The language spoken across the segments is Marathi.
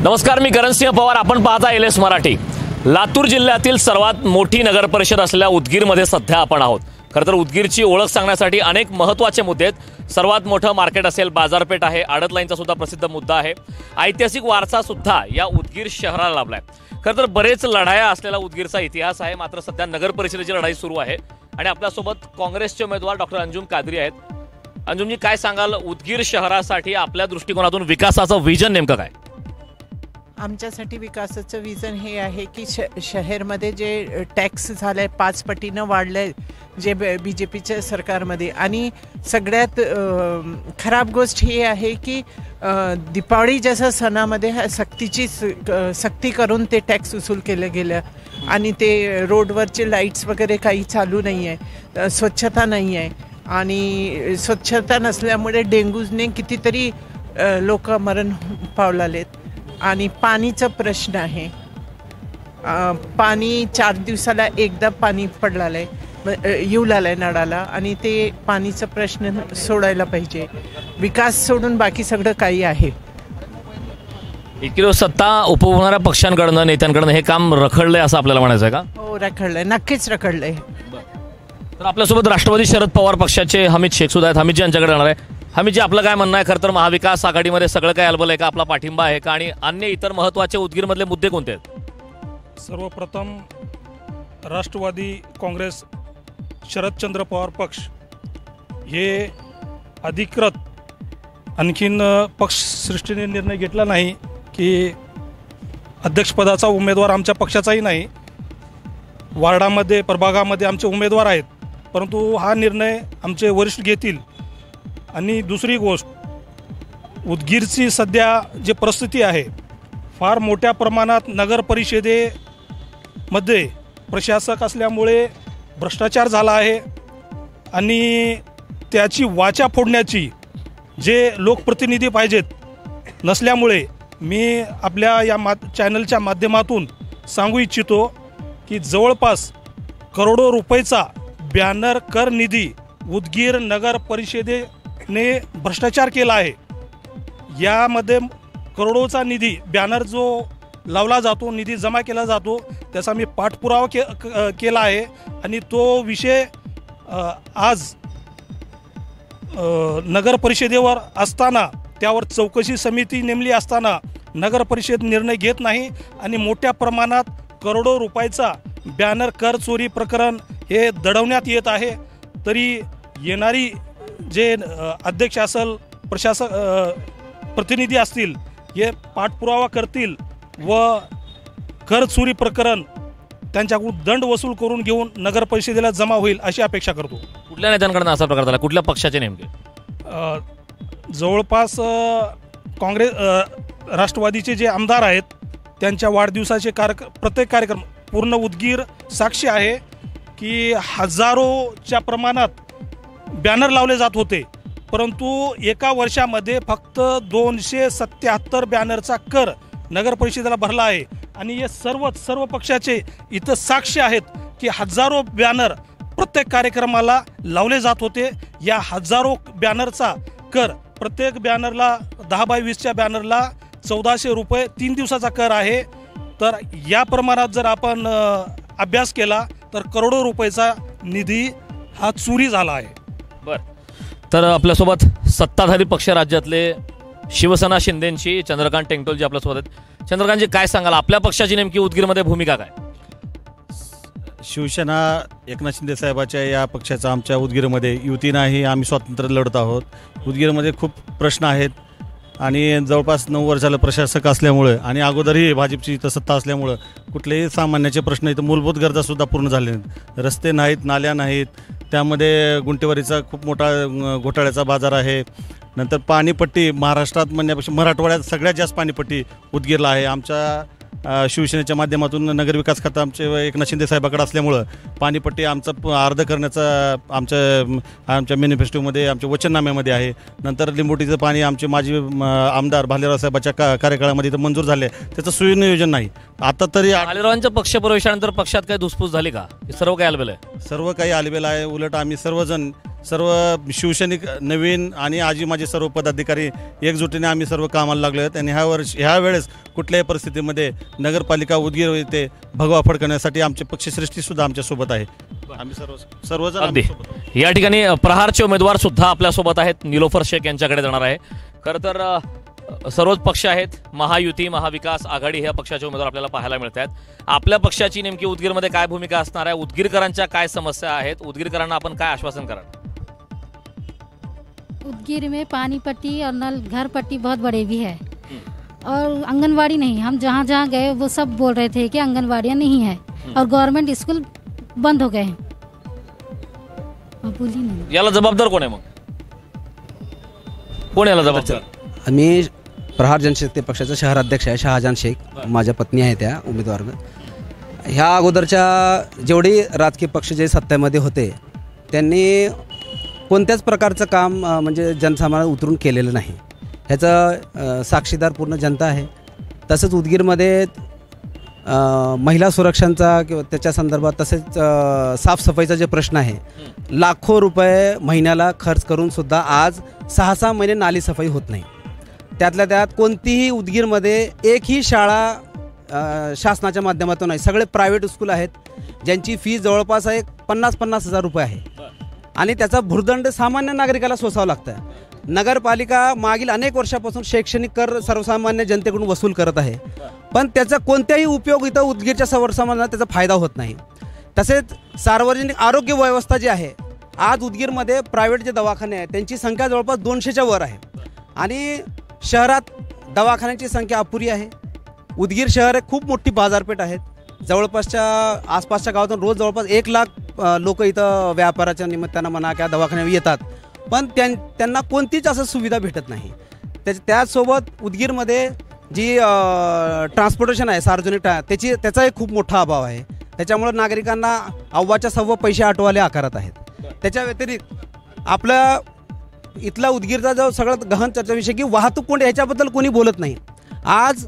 नमस्कार, मी करणसिंह पवार. आपण पाहता LS मराठी. लातूर जिल्ह्यातील सर्वात मोठी नगर परिषद असलेल्या उदगीरमध्ये सध्या आपण आहोत. खरं तर उदगीरची ओळख सांगण्यासाठी अनेक महत्त्वाचे मुद्दे आहेत. सर्वात मोठं मार्केट असेल, बाजारपेठ आहे, आडत लाईनचा सुद्धा प्रसिद्ध मुद्दा आहे. ऐतिहासिक वारसा सुद्धा या उदगीर शहराला लाभलाय. खरं तर बरेच लढाया असलेला उदगीरचा इतिहास आहे. मात्र सध्या नगर परिषदेची लढाई सुरू आहे आणि आपल्यासोबत काँग्रेसचे उमेदवार डॉक्टर अंजुम कादरी आहेत. अंजुमजी, काय सांगाल, उदगीर शहरासाठी आपल्या दृष्टिकोनातून विकासाचं विजन नेमकं काय? आमच्यासाठी विकासाचं विजन हे आहे की शहरमध्ये जे टॅक्स झालं आहे 5 पटीनं वाढलं आहे जे BJPच्या सरकारमध्ये. आणि सगळ्यात खराब गोष्ट ही आहे की दीपावली जसं सणामध्ये सक्ती करून ते टॅक्स वसूल केलं गेलं आणि ते रोडवरचे लाईट्स वगैरे काही चालू नाही आहे, स्वच्छता नाही आहे. आणि स्वच्छता नसल्यामुळे डेंग्यूने कितीतरी लोक मरण पावलेत. आणि पाणीचा प्रश्न आहे. पाणी 4 दिवसाला एकदा पाणी पडलेलं आहे, येऊ लागलं आहे नळाला. आणि ते पाणीचा प्रश्न सोडायला पाहिजे. विकास सोडून बाकी सगळं काही आहे. एकीकडे सत्ता उपभोगणाऱ्या पक्षांकडनं, नेत्यांकडनं हे काम रखडलंय असं आपल्याला म्हणायचं आहे का? हो, रखडलंय, नक्कीच रखडलंय. तर आपल्यासोबत राष्ट्रवादी शरद पवार पक्षाचे हमीद शेख सुद्धा आहेत. हमीदजी यांच्याकडे येणार आहे. हमीदजी, आपलं काय म्हणणं आहे? खरं तर महाविकास आघाडीमध्ये सगळं काय अलबल आहे का? आपला पाठिंबा आहे का? आणि अन्य इतर महत्त्वाचे उदगीरमधले मुद्दे कोणते आहेत? सर्वप्रथम राष्ट्रवादी काँग्रेस शरदचंद्र पवार पक्ष हे अधिकृत आणखीन पक्षसृष्टीने निर्णय घेतला नाही की अध्यक्षपदाचा उमेदवार आमच्या पक्षाचाही नाही. वार्डामध्ये, प्रभागामध्ये आमचे उमेदवार आहेत, परंतु हा निर्णय आमचे वरिष्ठ घेतील. आणि दुसरी गोष्ट, उदगीरची सध्या जी परिस्थिती आहे, फार मोठ्या प्रमाणात नगर परिषदेमध्ये प्रशासक असल्यामुळे भ्रष्टाचार झाला आहे आणि त्याची वाचा फोडण्याची जे लोकप्रतिनिधी पाहिजेत नसल्यामुळे मी आपल्या या चॅनलच्या माध्यमातून सांगू इच्छितो की जवळपास करोडो रुपयेचा बॅनर कर निधी उदगीर नगर परिषदेने भ्रष्टाचार केला आहे. यामध्ये करोडोचा निधी, बॅनर जो लावला जातो, निधी जमा केला जातो, त्याचा मी पाठपुरावा केला आहे. आणि तो विषय आज नगर परिषदेवर असताना, त्यावर चौकशी समिती नेमली असताना नगर परिषद निर्णय घेत नाही आणि मोठ्या प्रमाणात करोडो रुपयाचा बॅनर कर चोरी प्रकरण हे दडवण्यात येत आहे. तरी येणारी जे अध्यक्ष असेल, प्रशासक प्रतिनिधी असतील, हे पाठपुरावा करतील व कर चोरी प्रकरण त्यांच्याकडून दंड वसूल करून घेऊन नगर परिषदेला जमा होईल अशी अपेक्षा करतो. कुठल्या नेत्यांकडून असा प्रकार झाला? कुठल्या पक्षाचे नेमके? जवळपास काँग्रेस, राष्ट्रवादीचे जे आमदार आहेत त्यांच्या वाढदिवसाचे प्रत्येक कार्यक्रम, पूर्ण उदगीर साक्षी आहे की हजारोच्या प्रमाणात बॅनर लावले जात होते, परंतु एका वर्षामध्ये फक्त 277 बॅनरचा कर नगर परिषदेला भरला आहे. आणि हे सर्व पक्षाचे इथं साक्षी आहेत की हजारो बॅनर प्रत्येक कार्यक्रमाला लावले जात होते. या हजारो बॅनरचा कर, प्रत्येक बॅनरला 10 बाय 20च्या बॅनरला 1400 रुपये 3 दिवसाचा कर आहे. तर या प्रमाणात जर आपण अभ्यास केला तर करोडो रुपयाचा निधी हा चोरी झाला आहे. बरं, तर आपल्यासोबत सत्ताधारी पक्ष राज्यातले शिवसेना शिंदेची चंद्रकांत टेंगटोलजी आपल्यासोबत आहेत. चंद्रकांतजी, काय सांगाल, आपल्या पक्षाची नेमकी उदगीरमध्ये भूमिका काय? शिवसेना एकनाथ शिंदे साहेबाच्या या पक्षाचा आमच्या उदगीरमध्ये युती नाही, आम्ही स्वातंत्र्य लढत आहोत. उदगीरमध्ये खूप प्रश्न आहेत आणि जवळपास 9 वर्षाला प्रशासक असल्यामुळं आणि अगोदरही भाजपची इथं सत्ता असल्यामुळं कुठलेही सामान्याचे प्रश्न, इथं मूलभूत गरजासुद्धा पूर्ण झाले नाहीत. रस्ते नाहीत, नाल्या नाहीत, त्यामध्ये गुंटेवारीचा खूप मोठा घोटाळ्याचा बाजार आहे. नंतर पाणीपट्टी महाराष्ट्रात म्हणण्यापेक्षा मराठवाड्यात सगळ्यात जास्त पाणीपट्टी उदगीरला आहे. आमच्या शिवसेनेच्या माध्यमातून नगरविकास खातं आमचे एकनाथ शिंदे साहेबाकडे असल्यामुळं पाणीपट्टी आमचं अर्ध करण्याचा आमच्या मॅनिफेस्टोमध्ये, आमच्या वचननाम्यामध्ये आहे. नंतर लिंबोटीचं पाणी आमचे माजी आमदार भालेराव साहेबाच्या कार्यकाळामध्ये इथं मंजूर झाले, त्याचं सुनियोजन नाही. आता तरी भालेरावांच्या पक्षप्रवेशानंतर पक्षात काही धुसफूस झाली का? सर्व काही आलबेल आहे? सर्व काही आलबेल आहे. उलट आम्ही सर्वजण सर्व शिवसैनिक नवीन आणि आजी माझे सर्व पदाधिकारी एकजुटीने आम्ही सर्व कामाला लागलो आहेत आणि ह्या वेळेस कुठल्याही परिस्थितीमध्ये नगरपालिका उदगीर येथे भगवा फडकण्यासाठी आमचे पक्षश्रेष्ठीसुद्धा आमच्यासोबत आहे. आम्ही सर्वजण अगदी आमच्यासोबत आहोत. या ठिकाणी प्रहारचे उमेदवार सुद्धा आपल्यासोबत आहेत. निलोफर शेख यांच्याकडे जाणार आहे. खरं तर सर्वच पक्ष आहेत. महायुती, महाविकास आघाडी ह्या पक्षाचे उमेदवार आपल्याला पाहायला मिळत आहेत. आपल्या पक्षाची नेमकी उदगीरमध्ये काय भूमिका असणार आहे, उदगीरकरांच्या काय समस्या आहेत, उदगीरकरांना आपण काय आश्वासन कराल? उदगीर में पानी पट्टी और नल घर पट्टी बहुत बड़े भी है और आंगनवाड़ी नहीं. हम जहाँ जहाँ गए वो सब बोल रहे थे कि आंगनवाड़ियाँ नहीं है और गवर्नमेंट स्कूल बंद हो गए हैं. बोली नहीं. याला जबाबदार कोण आहे? मग कोण याला जबाबदार? मी प्रहार जनशक्ती पक्षाचा शहराध्यक्ष आहे, शहाजान शेख. माझ्या पत्नी आहे त्या उमेदवार. ह्या अगोदरच्या जेवढी राजकीय पक्ष जे सत्तेमध्ये होते त्यांनी कोणत्याच प्रकारचं काम म्हणजे जनसामान्यात उतरून केलेलं नाही. ह्याचं साक्षीदार पूर्ण जनता आहे. तसंच उदगीरमध्ये महिला सुरक्षांचा किंवा त्याच्या संदर्भात तसेच साफसफाईचा जे प्रश्न आहे, लाखो रुपये महिन्याला खर्च करूनसुद्धा आज 6-6 महिने नाली सफाई होत नाही. त्यातल्या त्यात कोणतीही उदगीरमध्ये एकही शाळा शासनाच्या माध्यमातून नाही. सगळे प्रायव्हेट स्कूल आहेत ज्यांची फी जवळपास 50-50 हजार रुपये आहे आणि त्याचा भुर्दंड सामान्य नागरिकाला सोसावं लागतं. नगरपालिका मागील अनेक वर्षापासून शैक्षणिक कर सर्वसामान्य जनतेकडून वसूल करत आहे, पण त्याचा कोणत्याही उपयोग इथं उदगीरच्या सर्वसामान्यांना त्याचा फायदा होत नाही. तसेच सार्वजनिक आरोग्य व्यवस्था जी आहे, आज उदगीरमध्ये प्रायव्हेट जे दवाखाने आहेत त्यांची संख्या जवळपास 200च्या वर आहे आणि शहरात दवाखान्यांची संख्या अपुरी आहे. उदगीर शहर एक खूप मोठी बाजारपेठ आहे. जवळपासच्या आसपासच्या गावातून रोज जवळपास 1 लाख लोक इथं व्यापाराच्या निमित्तानं म्हणा किंवा दवाखान्यावर येतात, पण त्यांना कोणतीच असं सुविधा भेटत नाही. त्याचसोबत उदगीरमध्ये जी ट्रान्सपोर्टेशन आहे सार्वजनिक त्याचा एक खूप मोठा अभाव आहे. त्याच्यामुळं नागरिकांना अव्वाच्या सव्वा पैसे आठवाले आकारत आहेत. त्याच्या व्यतिरिक्त आपल्या इथला उदगीरचा जो सगळ्यात गहन चर्चा विषय की वाहतूक कोंडी, ह्याच्याबद्दल कोणी बोलत नाही. आज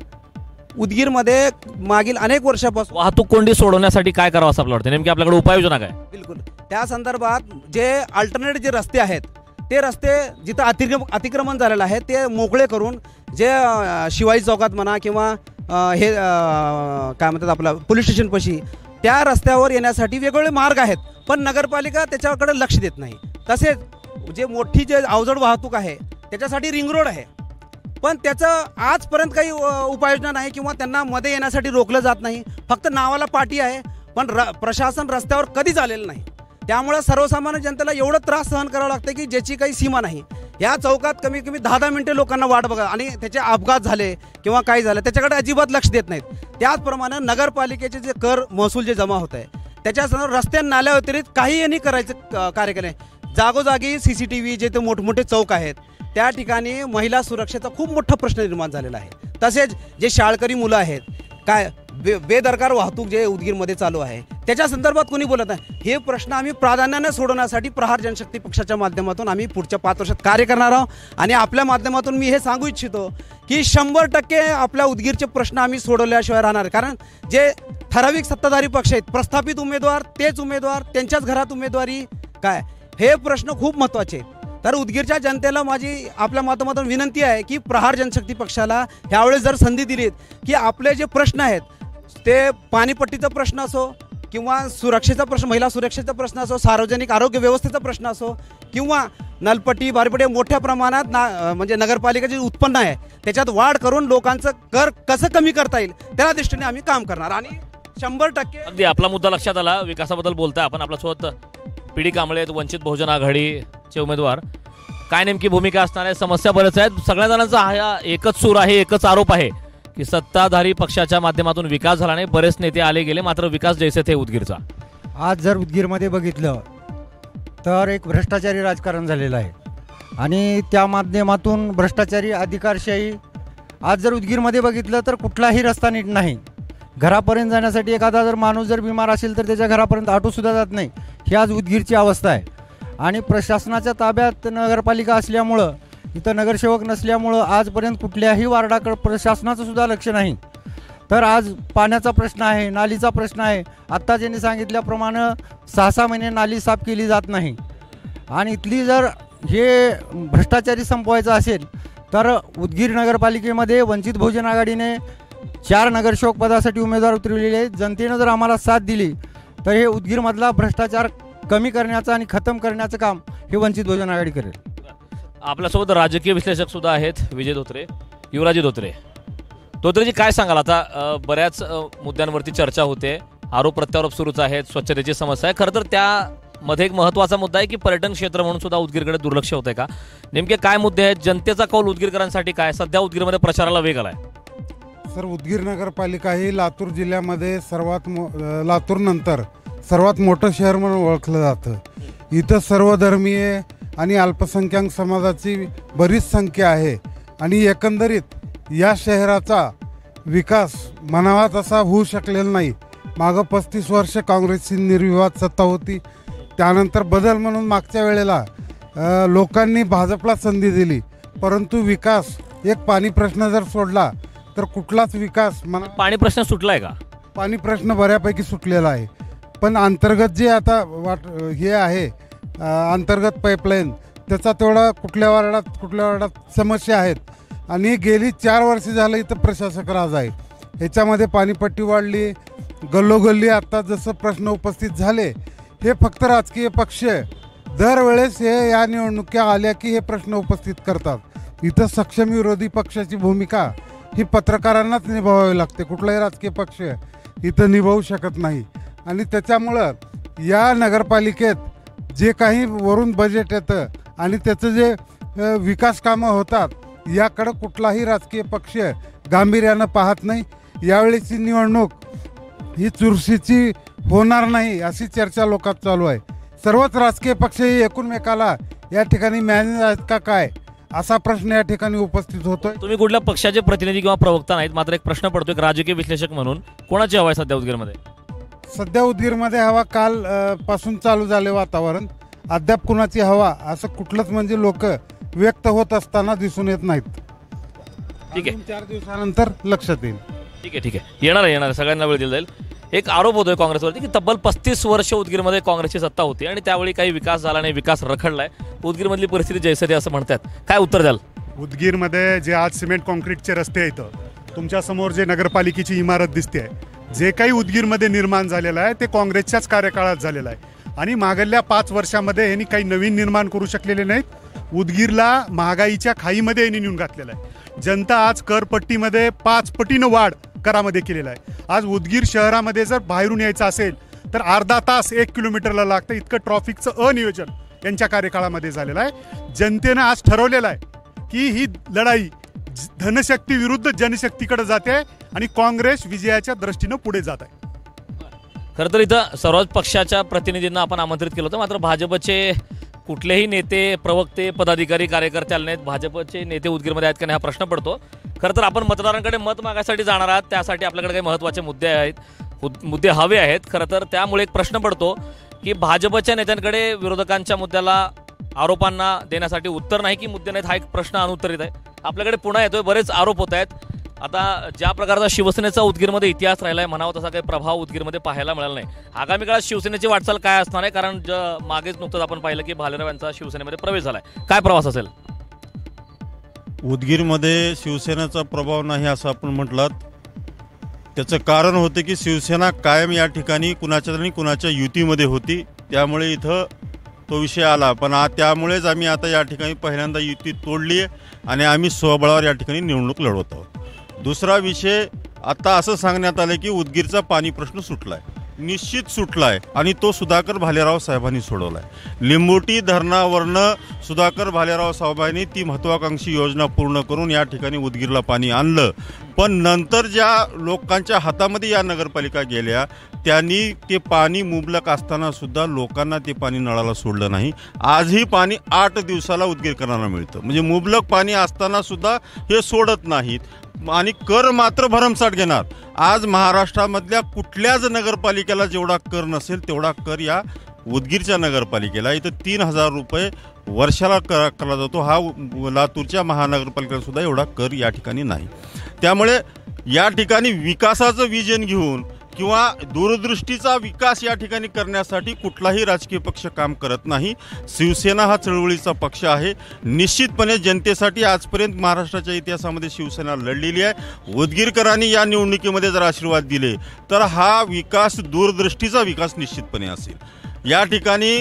उदगीरमध्ये मागील अनेक वर्षापासून वाहतूक कोंडी सोडवण्यासाठी काय करावं असं आपल्याला वाटतं? नेमकी आपल्याकडे उपाययोजना काय? बिलकुल त्या संदर्भात जे अल्टरनेट जे रस्ते आहेत ते रस्ते जिथं अतिक्रमण झालेलं आहे ते मोकळे करून जे शिवाजी चौकात म्हणा किंवा हे काय म्हणतात आपलं पोलीस स्टेशनपाशी त्या रस्त्यावर येण्यासाठी वेगवेगळे मार्ग आहेत, पण नगरपालिका त्याच्याकडे लक्ष देत नाही. तसेच जे मोठी जे अवजड वाहतूक आहे त्याच्यासाठी रिंग रोड आहे, पण त्याचं आजपर्यंत काही उपाययोजना नाही किंवा त्यांना मध्ये येण्यासाठी रोखलं जात नाही. फक्त नावाला पाटी आहे, पण प्रशासन रस्त्यावर कधीच आलेलं नाही. त्यामुळे सर्वसामान्य जनतेला एवढं त्रास सहन करावं लागतं की ज्याची काही सीमा नाही. या चौकात कमीत कमी 10-10 मिनिटे लोकांना वाट बघा आणि त्याचे अपघात झाले किंवा काही झालं त्याच्याकडे अजिबात लक्ष देत नाहीत. त्याचप्रमाणे नगरपालिकेचे जे कर महसूल जे जमा होत आहे त्याच्यासमोर रस्त्या नाल्या व्यतिरिक्त काही यांनी करायचं कार्य केलं आहे. जागोजागी CCTV जे ते मोठमोठे चौक आहेत त्या ठिकाणी महिला सुरक्षेचा खूप मोठा प्रश्न निर्माण झालेला आहे. तसेच जे शाळकरी मुलं आहेत, काय बेदरकार वाहतूक जे उदगीरमध्ये चालू आहे त्याच्या संदर्भात कोणी बोलत नाही. हे प्रश्न आम्ही प्राधान्याने सोडवण्यासाठी प्रहार जनशक्ती पक्षाच्या माध्यमातून आम्ही पुढच्या 5 वर्षात कार्य करणार आहोत आणि आपल्या माध्यमातून मी हे सांगू इच्छितो की 100% आपल्या उदगीरचे प्रश्न आम्ही सोडवल्याशिवाय राहणार. कारण जे ठराविक सत्ताधारी पक्ष आहेत, प्रस्थापित उमेदवार तेच उमेदवार त्यांच्याच घरात उमेदवारी काय, हे प्रश्न खूप महत्त्वाचे आहेत. तर उदगीरच्या जनतेला माझी आपल्या माध्यमातून विनंती आहे की प्रहार जनशक्ती पक्षाला ह्यावेळेस जर संधी दिलीत की आपले जे प्रश्न आहेत ते पाणीपट्टीचा प्रश्न असो किंवा सुरक्षेचा प्रश्न, महिला सुरक्षेचा प्रश्न असो, सार्वजनिक आरोग्य व्यवस्थेचा प्रश्न असो किंवा नलपट्टी बारपट्टी मोठ्या प्रमाणात म्हणजे नगरपालिकेचे उत्पन्न आहे त्याच्यात वाढ करून लोकांचं कर कसं कमी करता येईल त्या दृष्टीने आम्ही काम करणार आणि 100% अगदी आपला मुद्दा लक्षात आला. विकासाबद्दल बोलताय आपण. आपल्यासोबत PD कांबळे, वंचित बहुजन आघाडीचे उमेदवार. काय नेमकी भूमिका असणार आहे? समस्या बरेच आहेत. सगळ्या जणांचा हा एकच सूर आहे, एकच आरोप आहे की सत्ताधारी पक्षाच्या माध्यमातून विकास झाला नाही. बरेच नेते आले गेले, मात्र विकास जैसे थे उदगीरचा. आज जर उदगीरमध्ये बघितलं तर एक भ्रष्टाचारी राजकारण झालेलं आहे आणि त्या माध्यमातून भ्रष्टाचारी अधिकारशाही. आज जर उदगीरमध्ये बघितलं तर कुठलाही रस्ता नीट नाही. घरापर्यंत जाण्यासाठी एखादा जर माणूस जर बिमार असेल तर त्याच्या घरापर्यंत ऑटोसुद्धा जात नाही. ही आज उदगीरची अवस्था आहे आणि प्रशासनाच्या ताब्यात नगरपालिका असल्यामुळं, इथं नगरसेवक नसल्यामुळं आजपर्यंत कुठल्याही वार्डाकडे प्रशासनाचं सुद्धा लक्ष नाही. तर आज पाण्याचा प्रश्न आहे, नालीचा प्रश्न आहे. आत्ता ज्यांनी सांगितल्याप्रमाणे 6-6 महिने नाली साफ केली जात नाही आणि इथली जर हे भ्रष्टाचारी संपवायचं असेल तर उदगीर नगरपालिकेमध्ये वंचित बहुजन आघाडीने 4 नगरसेवक पदासाठी उमेदवार उतरवलेले आहेत. जनतेनं जर आम्हाला साथ दिली तर हे उदगीरमधला भ्रष्टाचार कमी करण्याचं आणि खतम करण्याचं काम हे वंचित बहुजन आघाडी करेल. आपल्यासोबत राजकीय विश्लेषक सुद्धा आहेत, विजय धोत्रे, युवराजी धोत्रे. धोत्रेजी, काय सांगाल? आता बऱ्याच मुद्द्यांवरती चर्चा होते, आरोप प्रत्यारोप सुरूच आहेत, स्वच्छतेची समस्या आहे. खरं तर त्यामध्ये एक महत्त्वाचा मुद्दा आहे की पर्यटन क्षेत्र म्हणून सुद्धा उदगीरकडे दुर्लक्ष होतंय का? नेमके काय मुद्दे आहेत? जनतेचा कौल उदगीरकरांसाठी काय? सध्या उदगीरमध्ये प्रचाराला वेग आलाय. सर, उदगीर नगरपालिका ही लातूर जिल्ह्यामध्ये लातूर नंतर सर्वात मोठं शहर म्हणून ओळखलं जातं. इथं सर्वधर्मीय आणि अल्पसंख्याक समाजाची बरीच संख्या आहे आणि एकंदरीत या शहराचा विकास म्हणावा तसा होऊ शकलेला नाही. मागं 35 वर्ष काँग्रेसची निर्विवाद सत्ता होती. त्यानंतर बदल म्हणून मागच्या वेळेला लोकांनी भाजपला संधी दिली, परंतु विकास, एक पाणी प्रश्न जर सोडला तर कुठलाच विकास पाणी प्रश्न सुटलाय का? पाणी प्रश्न बऱ्यापैकी सुटलेला आहे, पण अंतर्गत जे आता हे आहे अंतर्गत पाईपलाईन, त्याचा तेवढा कुठल्या वार्डात समस्या आहेत. आणि गेली 4 वर्ष झालं इथं प्रशासक राज आहे. ह्याच्यामध्ये पाणीपट्टी वाढली, गल्लोगल्ली आता जसं प्रश्न उपस्थित झाले, हे फक्त राजकीय पक्ष दरवेळेस या निवडणुका आल्या की हे प्रश्न उपस्थित करतात. इथं सक्षम विरोधी पक्षाची भूमिका ही पत्रकारांनाच निभावावी लागते, कुठलाही राजकीय पक्ष इथं निभावू शकत नाही. आणि त्याच्यामुळं या नगरपालिकेत जे काही वरून बजेट येतं आणि त्याचं जे विकास कामं होतात याकडं कुठलाही राजकीय पक्ष गांभीर्यानं पाहत नाही. यावेळीची निवडणूक ही चुरशीची होणार नाही अशी चर्चा लोकात चालू आहे. सर्वच राजकीय पक्ष ही एकमेकाला या ठिकाणी मॅनेज आहेत का काय, असा प्रश्न या ठिकाणी उपस्थित होतोय. तुम्ही कुठल्या पक्षाचे प्रतिनिधी किंवा प्रवक्ता नाहीत, मात्र एक प्रश्न पडतोय, राजकीय विश्लेषक म्हणून कोणाची हवा आहे सध्या उदगीरमध्ये? सध्या उदगीरमध्ये हवा काल पासून चालू झाले वातावरण, अद्याप कुणाची हवा असं कुठलंच म्हणजे लोक व्यक्त होत असताना दिसून येत नाहीत. ठीक आहे, 4 दिवसानंतर लक्षात येईल. ठीक आहे, येणार आहे, सगळ्यांना वेळ दिला जाईल. एक आरोप होतोय काँग्रेसवरती की तब्बल 35 वर्ष उदगीरमध्ये काँग्रेसची सत्ता होती आणि त्यावेळी काही विकास झाला नाही, विकास रखडलाय, उदगीरमधली परिस्थिती जैसे थे असं म्हणतात. काय उत्तर द्याल? उदगीरमध्ये जे आज सिमेंट कॉन्क्रीटचे रस्ते आहेत, तुमच्यासमोर जे नगरपालिकेची इमारत दिसते आहे, जे काही उदगीरमध्ये निर्माण झालेलं आहे ते काँग्रेसच्याच कार्यकाळात झालेलं आहे. आणि मागल्या 5 वर्षामध्ये यांनी काही नवीन निर्माण करू शकलेले नाहीत. उदगीरला महागाईच्या खाईमध्ये यांनी नेऊन घातलेलं आहे. जनता आज करपट्टीमध्ये 5 पटीनं वाढ करामध्ये केलेला आहे. आज उदगीर शहरामध्ये जर बाहेरून यायचं असेल तर अर्धा तास 1 किलोमीटरला लागतं, इतकं ट्रॉफिकचं अनियोजन यांच्या कार्यकाळामध्ये झालेलं आहे. जनतेनं आज ठरवलेलं आहे की ही लढाई धनशक्ती विरुद्ध जनशक्तीकडे जाते आणि काँग्रेस विजयाच्या दृष्टीनं पुढे जात आहे. खरं तर इथं सर्वच पक्षाच्या प्रतिनिधींना आपण आमंत्रित केलं होतं, मात्र भाजपचे कुठलेही नेते, प्रवक्ते, पदाधिकारी, कार्यकर्ते आले नाहीत. भाजपचे नेते उदगीरमध्ये आहेत का नाही हा प्रश्न पडतो. खरं तर आपण मतदारांकडे मत मागायसाठी जाणार आहात, त्यासाठी आपल्याकडे काही महत्त्वाचे मुद्दे हवे आहेत. खरं तर त्यामुळे एक प्रश्न पडतो की भाजपच्या नेत्यांकडे विरोधकांच्या मुद्द्याला, आरोपांना देण्यासाठी उत्तर नाही की मुद्दे नाहीत, हा एक प्रश्न अनुत्तरित आहे. आपल्याकडे पुन्हा येतोय, बरेच आरोप होत आहेत. आता ज्या प्रकारचा शिवसेनेचा उदगीरमध्ये इतिहास राहिला आहे, म्हणावा तसा काही प्रभाव उदगीरमध्ये पाहायला मिळाला नाही. आगामी काळात शिवसेनेची वाटचाल काय असणार आहे? कारण मागेच नुकतंच आपण पाहिलं की भालेराव यांचा शिवसेनेमध्ये प्रवेश झालाय. काय प्रवास असेल? उदगीरमध्ये शिवसेनेचा प्रभाव नाही असं आपण म्हटलात. त्याचं कारण होतं की शिवसेना कायम या ठिकाणी कुणाच्या तरी कुणाच्या युतीमध्ये होती, त्यामुळे इथं तो विषय आला. पण त्यामुळेच आम्ही आता या ठिकाणी पहिल्यांदा युती तोडली आहे आणि आम्ही स्वबळावर या ठिकाणी निवडणूक लढवत आहोत. दुसरा विषय, आता असं सांगण्यात आलं की उदगीरचा पाणी प्रश्न सुटला आहे, निश्चित सुटला आहे आणि तो सुधाकर भालेराव साहेबांनी सोडवला आहे. लिंबोटी धरणावरनं सुधाकर भालेराव साहेबांनी ती महत्त्वाकांक्षी योजना पूर्ण करून या ठिकाणी उदगीरला पाणी आणलं. पण नंतर ज्या लोकांच्या हातामध्ये या नगरपालिका गेल्या त्यांनी ते पाणी मुबलक असताना सुद्धा लोकांना ते पाणी नळाला सोडलं नाही. आजही पाणी 8 दिवसाला उदगीरकरांना मिळतं, म्हणजे मुबलक पाणी असताना सुद्धा हे सोडत नाहीत आणि कर मात्र भरमसाठ घेणार. आज महाराष्ट्रामधल्या कुठल्याच नगरपालिकेला जेवढा कर नसेल तेवढा कर या उदगीरच्या नगरपालिकेला. इथं 3,000 रुपये वर्षाला केला जातो. हा लातूरच्या महानगरपालिकेला सुद्धा एवढा कर या ठिकाणी नाही. त्यामुळे या ठिकाणी विकासाचं विजन घेऊन किंवा दूरदृष्टीचा विकास या ठिकाणी करण्यासाठी कुठलाही राजकीय पक्ष काम करत नाही. शिवसेना हा चळवळीचा पक्ष आहे. निश्चितपणे जनतेसाठी आजपर्यंत महाराष्ट्राच्या इतिहासामध्ये शिवसेना लढलेली आहे. उदगीरकरांनी या निवडणुकीमध्ये जर आशीर्वाद दिले तर हा विकास दूरदृष्टीचा विकास निश्चितपणे असेल. या ठिकाणी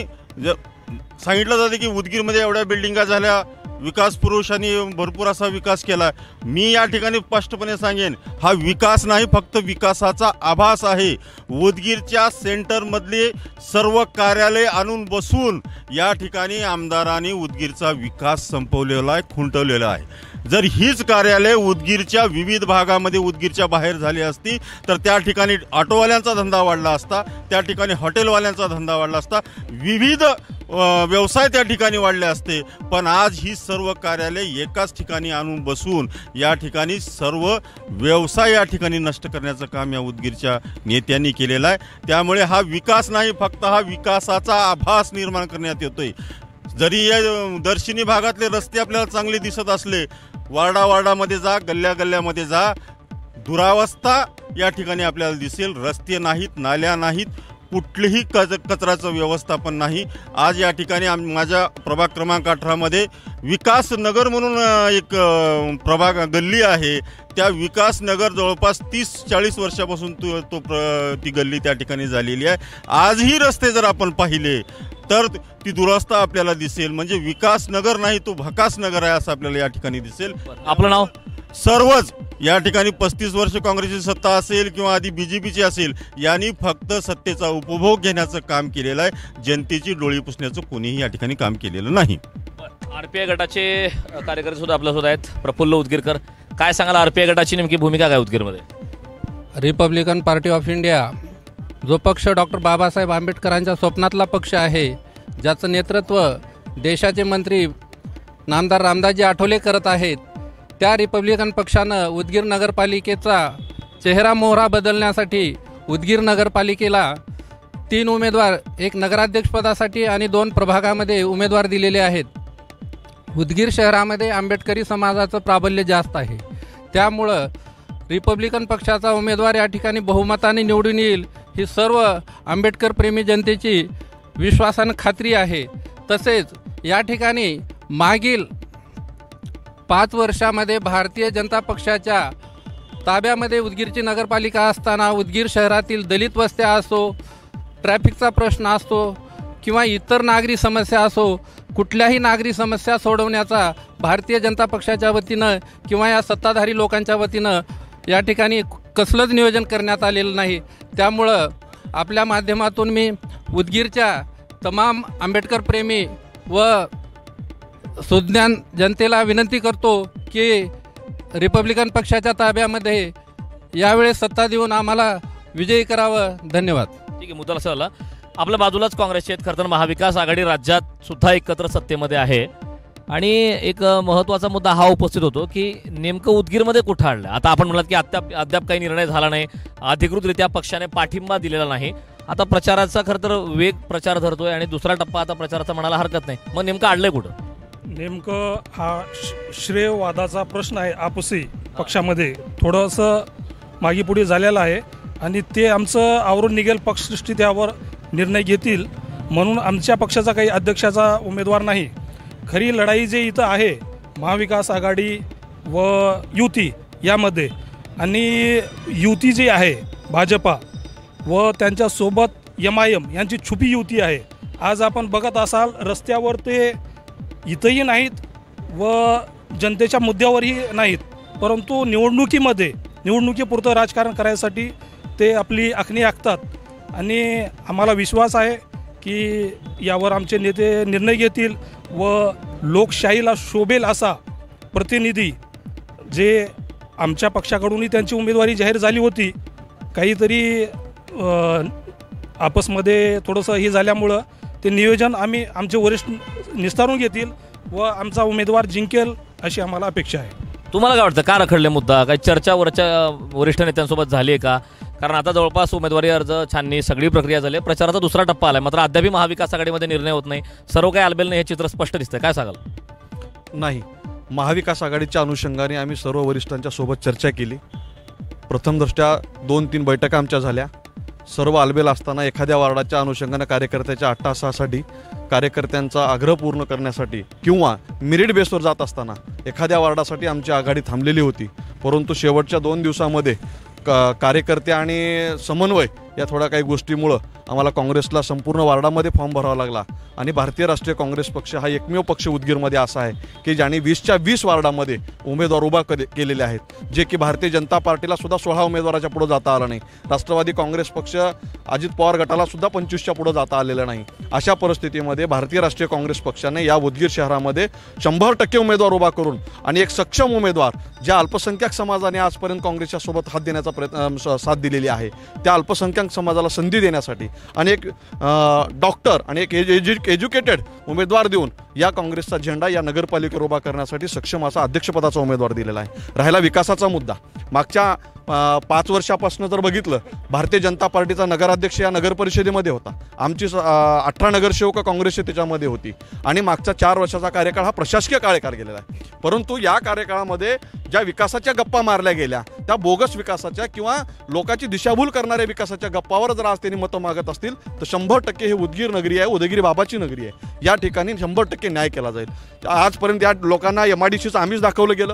सांगितलं जातं की उदगीरमध्ये एवढ्या बिल्डिंगा झाल्या, विकास पुरुषांनी भरपूर असा विकास केला. मी या ठिकाणी स्पष्टपणे सांगेन, हा विकास नाही, फक्त विकासाचा आभास आहे. उदगीरच्या सेंटरमधले सर्व कार्यालय आणून बसून या ठिकाणी आमदारांनी उदगीरचा विकास संपवलेला आहे, खुंटवलेला आहे. जर हीच कार्यालय उदगीरच्या विविध भागामध्ये उदगीरच्या बाहेर झाली असती तर त्या ठिकाणी ऑटोवाल्यांचा धंदा वाढला असता, त्या ठिकाणी हॉटेलवाल्यांचा धंदा वाढला असता, विविध व्यवसाय त्या ठिकाणी वाढले असते. पण आज ही सर्व कार्यालय एकाच ठिकाणी आणून बसून या ठिकाणी सर्व व्यवसाय या ठिकाणी नष्ट करण्याचं काम या उदगीरच्या नेत्यांनी केलेलं आहे. त्यामुळे हा विकास नाही, फक्त हा विकासाचा आभास निर्माण करण्यात येतोय. जरी या दर्शनी भागातले रस्ते आपल्याला चांगले दिसत असले, वार्डामध्ये जा, गल्ल्यामध्ये जा, दुरावस्था या ठिकाणी आपल्याला दिसेल. रस्ते नाहीत, नाल्या नाहीत, कुठलीही कचऱ्याचं व्यवस्थापन नाही. आज या ठिकाणी माझ्या प्रभाग क्रमांक 18 मध्ये विकास नगर म्हणून एक प्रभाग गल्ली आहे. त्या विकास नगर जवळपास 30-40 वर्षापासून ती गल्ली त्या ठिकाणी झालेली आहे. आजही रस्ते जर आपण पाहिले तर ती दुरावस्था आपल्याला दिसेल. म्हणजे विकास नगर नाही, तो भकास नगर आहे असं आपल्याला या ठिकाणी दिसेल. आपलं नाव? सर्वच या ठिकाणी 35 वर्ष काँग्रेसची सत्ता असेल किंवा आधी बीजेपीची असेल, यांनी फक्त सत्तेचा उपभोग घेण्याचं काम केलेलं आहे. जनतेची डोळी पुसण्याचं कोणीही या ठिकाणी काम केलेलं नाही. आरपीआय गटाचे कार्यकर्ते सुद्धा आपल्यासोबत आहेत. प्रफुल्ल उदगीरकर, काय सांगाल, आरपीआय गटाची नेमकी भूमिका काय उदगीरमध्ये? रिपब्लिकन पार्टी ऑफ इंडिया जो पक्ष डॉक्टर बाबासाहेब आंबेडकरांच्या स्वप्नातला पक्ष आहे, ज्याचं नेतृत्व देशाचे मंत्री नामदार रामदासजी आठवले करत आहेत, त्या रिपब्लिकन पक्षानं उदगीर नगरपालिकेचा चेहरा मोहरा बदलण्यासाठी उदगीर नगरपालिकेला 3 उमेदवार, एक नगराध्यक्षपदासाठी आणि 2 प्रभागामध्ये उमेदवार दिलेले आहेत. उदगीर शहरामध्ये आंबेडकरी समाजाचं प्राबल्य जास्त आहे, त्यामुळं रिपब्लिकन पक्षाचा उमेदवार या ठिकाणी बहुमताने निवडून येईल ही सर्व आंबेडकर प्रेमी जनतेची विश्वासानं खात्री आहे. तसेच या ठिकाणी मागील 5 वर्षामध्ये भारतीय जनता पक्षाच्या ताब्यामध्ये उदगीरची नगरपालिका असताना उदगीर शहरातील दलित वस्त्या असो, ट्रॅफिकचा प्रश्न असतो किंवा इतर नागरी समस्या असो, कुठल्याही नागरी समस्या सोडवण्याचा भारतीय जनता पक्षाच्या वतीनं किंवा या सत्ताधारी लोकांच्या वतीनं या ठिकाणी कसलंच नियोजन करण्यात आलेलं नाही. त्यामुळं आपल्या माध्यमातून मी उदगीरच्या तमाम आंबेडकर प्रेमी व सुज्ञान जनतेला विनंती करतो की रिपब्लिकन पक्षाच्या ताब्यामध्ये यावेळेस सत्ता देऊन आम्हाला विजयी करावं. धन्यवाद. ठीक आहे, मुद्दा असा झाला. आपल्या बाजूलाच काँग्रेसचे आहेत. खरं तर महाविकास आघाडी राज्यात सुद्धा एकत्र सत्तेमध्ये आहे आणि एक महत्त्वाचा मुद्दा हा उपस्थित होतो की नेमकं उदगीरमध्ये कुठं आणलं. आता आपण म्हणालात की अद्याप काही निर्णय झाला नाही, अधिकृतरित्या पक्षाने पाठिंबा दिलेला नाही. आता प्रचाराचा खरं तर वेग प्रचार धरतोय आणि दुसरा टप्पा आता प्रचाराचा म्हणायला हरकत नाही. मग नेमकं आणलंय कुठं? नेमकं हा श्रेयवादाचा प्रश्न आहे. आपसी पक्षामध्ये थोडंसं मागीपुढे झालेलं आहे आणि ते आमचं आवरून निघेल, पक्षसृष्टी त्यावर निर्णय घेतील. म्हणून आमच्या पक्षाचा काही अध्यक्षाचा उमेदवार नाही. खरी लढाई जे इथं आहे महाविकास आघाडी व युती यामध्ये, आणि युती जी आहे भाजपा व त्यांच्यासोबत MIM यांची छुपी युती आहे. आज आपण बघत असाल रस्त्यावर ते इथंही नाहीत व जनतेच्या मुद्द्यावरही नाहीत, परंतु निवडणुकीपुरतं राजकारण करायसाठी ते आपली आखणी आखतात. आणि आम्हाला विश्वास आहे की यावर आमचे नेते निर्णय घेतील व लोकशाहीला शोभेल असा प्रतिनिधी, जे आमच्या पक्षाकडूनही त्यांची उमेदवारी जाहीर झाली होती, काहीतरी आपसमध्ये थोडंसं हे झाल्यामुळं ते नियोजन आमचे वरिष्ठ निस्तारून घेतील व आमचा उमेदवार जिंकेल अशी आम्हाला अपेक्षा आहे. तुम्हाला काय वाटतं, का रखडले मुद्दा? काही चर्चा वरिष्ठ नेत्यांसोबत झाली आहे का? कारण आता जवळपास उमेदवारी अर्ज, छाननी सगळी प्रक्रिया झाली, प्रचाराचा दुसरा टप्पा आला, मात्र अद्यापही महाविकास आघाडीमध्ये निर्णय होत नाही, सर्व काही आलबेल नाही, हे चित्र स्पष्ट दिसतंय. काय सांगाल? नाही, महाविकास आघाडीच्या अनुषंगाने आम्ही सर्व वरिष्ठांच्या सोबत चर्चा केली. प्रथमदृष्ट्या 2-3 बैठका आमच्या झाल्या. सर्व आलबेल असताना एखाद्या वार्डाच्या अनुषंगाने कार्यकर्त्याच्या अट्टाहासासाठी, कार्यकर्त्यांचा आग्रह पूर्ण करण्यासाठी किंवा मेरिट बेसवर जात असताना एखाद्या वार्डासाठी आमची आघाडी थांबलेली होती. परंतु शेवटच्या 2 दिवसामध्ये कार्यकर्ते आणि समन्वय या थोड्या काही गोष्टीमुळं आम्हाला काँग्रेसला संपूर्ण वार्डामध्ये फॉर्म भरावा लागला. आणि भारतीय राष्ट्रीय काँग्रेस पक्ष हा एकमेव पक्ष उदगीरमध्ये असा आहे की ज्याने 20च्या 20 वार्डामध्ये उमेदवार उभा केलेले आहेत, जे की भारतीय जनता पार्टीला सुद्धा 16 उमेदवाराच्या पुढे जाता आलं नाही. राष्ट्रवादी काँग्रेस पक्ष अजित पवार गटाला सुद्धा 25च्या पुढे जाता आलेलं नाही. अशा परिस्थितीमध्ये भारतीय राष्ट्रीय काँग्रेस पक्षाने या उदगीर शहरामध्ये 100% उमेदवार उभा करून आणि एक सक्षम उमेदवार, ज्या अल्पसंख्याक समाजाने आजपर्यंत काँग्रेसच्या सोबत हात देण्याचा साथ दिलेली आहे, त्या अल्पसंख्याक समाजाला संधी देण्यासाठी आणि एक डॉक्टर आणि एक एज्युकेटेड उमेदवार देऊन या काँग्रेसचा झेंडा या नगरपालिकेवर उभा करण्यासाठी सक्षम असा अध्यक्षपदाचा उमेदवार दिलेला आहे. राहिला विकासाचा मुद्दा, मागच्या 5 वर्षापासून जर बघितलं, भारतीय जनता पार्टीचा नगराध्यक्ष या नगर परिषदेमध्ये होता. आमची 18 नगरसेवक काँग्रेसची त्याच्यामध्ये होती. आणि मागचा 4 वर्षाचा कार्यकाळ हा प्रशासकीय कार्यकाळ गेलेला आहे. परंतु या कार्यकाळामध्ये ज्या विकासाच्या गप्पा मारल्या गेल्या, त्या बोगस विकासाच्या किंवा लोकांची दिशाभूल करणाऱ्या विकासाच्या गप्पावर जर आज त्यांनी मतं मागत असतील तर 100% हे उदगीर नगरी आहे, उदगीर बाबाची नगरी आहे. या ठिकाणी 100% न्याय केला जाईल. आजपर्यंत या लोकांना MIDCचं आमिष दाखवलं गेलं.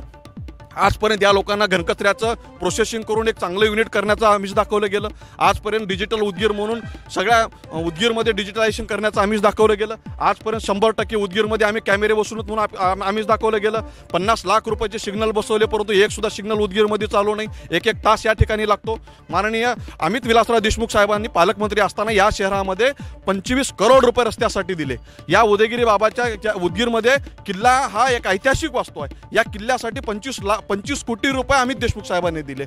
आजपर्यंत या लोकांना घनकचऱ्याचं प्रोसेसिंग करून एक चांगलं युनिट करण्याचं आमिष दाखवलं गेलं. आजपर्यंत डिजिटल उदगीर म्हणून सगळ्या उदगीरमध्ये डिजिटलायझेशन करण्याचं आमिष दाखवलं गेलं. आजपर्यंत 100% उदगीरमध्ये आम्ही कॅमेरे बसवून म्हणून आमिष दाखवलं गेलं. 50 लाख रुपयाचे सिग्नल बसवले, परंतु एक सुद्धा सिग्नल उदगीरमध्ये चालू नाही. एक तास या ठिकाणी लागतो. माननीय अमित विलासराव देशमुख साहेबांनी पालकमंत्री असताना या शहरामध्ये 25 करोड रुपये रस्त्यासाठी दिले. या उदयगिरी बाबाच्या उदगीरमध्ये किल्ला हा एक ऐतिहासिक वास्तू आहे. या किल्ल्यासाठी 25 कोटी रुपये अमित देशमुख साहेबांनी दिले.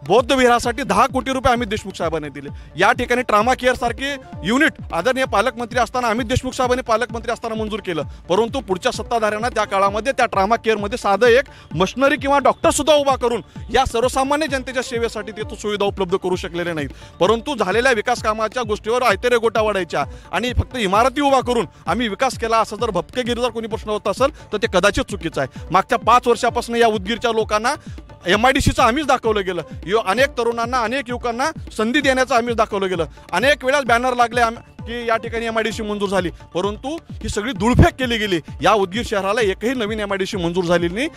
बौद्ध विहारासाठी 10 कोटी रुपये अमित देशमुख साहेबांनी दिले. या ठिकाणी ट्रामा केअर सारखी युनिट आदरणीय पालकमंत्री असताना अमित देशमुख साहेबांनी पालकमंत्री असताना मंजूर केलं. परंतु पुढच्या सत्ताधाऱ्यांना त्या काळामध्ये त्या ट्रामा केअरमध्ये साधं एक मशिनरी किंवा डॉक्टर सुद्धा उभा करून या सर्वसामान्य जनतेच्या सेवेसाठी तिथं सुविधा उपलब्ध करू शकलेले नाहीत. परंतु झालेल्या विकास कामाच्या गोष्टीवर आयतेरे गोटा वाढायच्या आणि फक्त इमारती उभा करून आम्ही विकास केला असं जर भपकेगिरी जर कोणी प्रश्न होत असेल तर ते कदाचित चुकीचं आहे. मागच्या 5 वर्षापासून या उदगीरच्या लोकांना MIDCचं आमिष दाखवलं गेलं. अनेक तरुणांना, अनेक युवकांना संधी देण्याचं आमिष दाखवलं गेलं. अनेक वेळा बॅनर लागले की या ठिकाणी MIDC मंजूर झाली, परंतु ही सगळी धुळफेक केली गेली. या उदगीर शहराला एकही नवीन MIDC मंजूर झालेली नाही.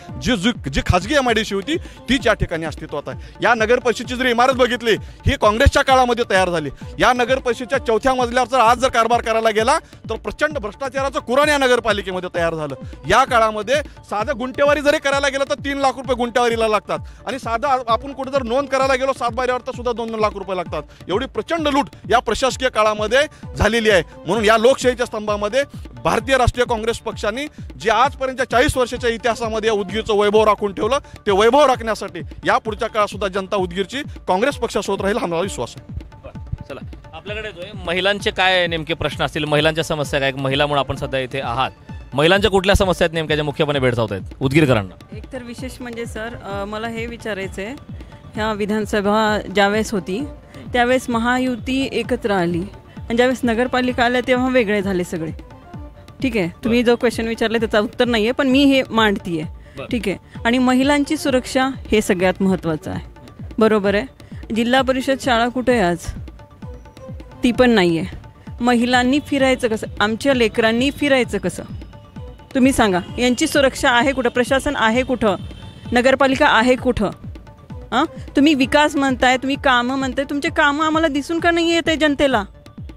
जी खाजगी MIDC होती तीच या ठिकाणी अस्तित्वात आहे. या नगर परिषदेची जर इमारत बघितली, ही काँग्रेसच्या काळामध्ये तयार झाली. या नगर परिषदेच्या 4थ्या मजल्यावर जर आज जर कारभार करायला गेला तर प्रचंड भ्रष्टाचाराचं कुराण या नगरपालिकेमध्ये तयार झालं. या काळामध्ये साधं गुंटेवारी जरी करायला गेलं तर 3 लाख रुपये गुंटेवारीला लागतात आणि साधं आपण कुठे जर नोंद करायला गेलो सातबाऱ्यावर तर सुद्धा 2 लाख रुपये लागतात. एवढी प्रचंड लूट या प्रशासकीय काळामध्ये झालेली आहे. म्हणून या लोकशाहीच्या स्तंभामध्ये भारतीय राष्ट्रीय काँग्रेस पक्षाने जे आजपर्यंतच्या 40 वर्षाच्या इतिहासामध्ये उदगीरचं वैभव राखून ठेवलं, ते वैभव राखण्यासाठी या पुढच्या काळात सुद्धा जनता उदगीरची काँग्रेस पक्षासोबत राहील, हा मला विश्वास आहे. चला, आपल्याकडे येतोय महिलांचे काय नेमके प्रश्न असतील, महिलांच्या समस्या काय, महिला म्हणून आपण सध्या इथे आहात, महिलांच्या कुठल्या समस्या आहेत नेमक्या ज्या मुख्यपणे भेडसावत आहेत उदगीरकरांना? एक तर विशेष म्हणजे सर मला हे विचारायचं आहे, ह्या विधानसभा ज्यावेळेस होती त्यावेळेस महायुती एकत्र आली आणि ज्यावेळेस नगरपालिका आल्या तेव्हा वेगळे झाले सगळे. ठीक आहे, तुम्ही जो क्वेश्चन विचारले त्याचं उत्तर नाही आहे, पण मी हे मांडतीये. ठीक आहे, आणि महिलांची सुरक्षा हे सगळ्यात महत्त्वाचं आहे. बरोबर आहे. जिल्हा परिषद शाळा कुठे आहे आज? ती पण नाही आहे. महिलांनी फिरायचं कसं? आमच्या लेकरांनी फिरायचं कसं? तुम्ही सांगा. यांची सुरक्षा आहे कुठं? प्रशासन आहे कुठं? नगरपालिका आहे कुठं? हां, तुम्ही विकास म्हणताय, तुम्ही कामं म्हणताय, तुमचे कामं आम्हाला दिसून का नाही येत आहे जनतेला?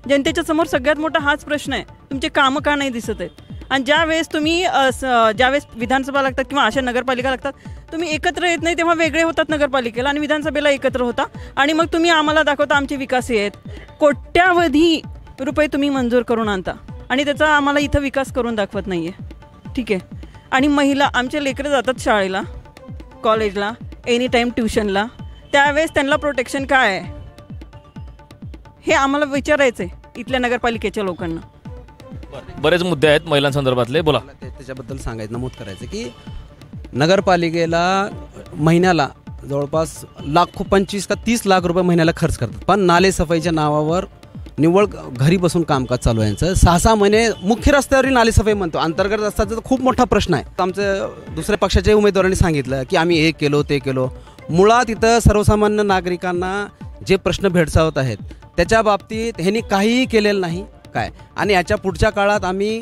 जनतेच्या समोर सगळ्यात मोठा हाच प्रश्न आहे, तुमचे कामं का नाही दिसत आहेत? आणि ज्यावेळेस तुम्ही ज्यावेळेस विधानसभा लागतात किंवा अशा नगरपालिका लागतात, तुम्ही एकत्र येत नाही तेव्हा वेगळे होतात नगरपालिकेला आणि विधानसभेला एकत्र होता आणि मग तुम्ही आम्हाला दाखवता आमचे विकास आहेत. कोट्यावधी रुपये तुम्ही मंजूर करून आणता आणि त्याचा आम्हाला इथं विकास करून दाखवत नाही आहे. ठीक आहे, आणि महिला, आमचे लेकरं जातात शाळेला, कॉलेजला, एनी टाईम ट्युशनला, त्यावेळेस त्यांना प्रोटेक्शन काय आहे हे आम्हाला विचारायचं आहे इथल्या नगरपालिकेच्या लोकांना. बरेच मुद्दे आहेत महिलांसंदर्भातले, बोला. त्याच्याबद्दल सांगायचं, नमूद करायचं की नगरपालिकेला महिन्याला जवळपास 25 का 30 लाख रुपये महिन्याला खर्च करतात, पण नाले सफाईच्या नावावर निव्वळ घरी बसून कामकाज चालू आहे यांचं. 6-6 महिने मुख्य रस्त्यावरील नाले सफाई म्हणतो, अंतर्गत रस्त्याचा तर खूप मोठा प्रश्न आहे. आमचं दुसऱ्या पक्षाच्या उमेदवारांनी सांगितलं की आम्ही हे केलो ते केलो. मुळात इथं सर्वसामान्य नागरिकांना जे प्रश्न भेडसावत आहेत त्याच्या बाबतीत ह्यांनी काहीही केलेलं नाही काय. आणि याच्या पुढच्या काळात आम्ही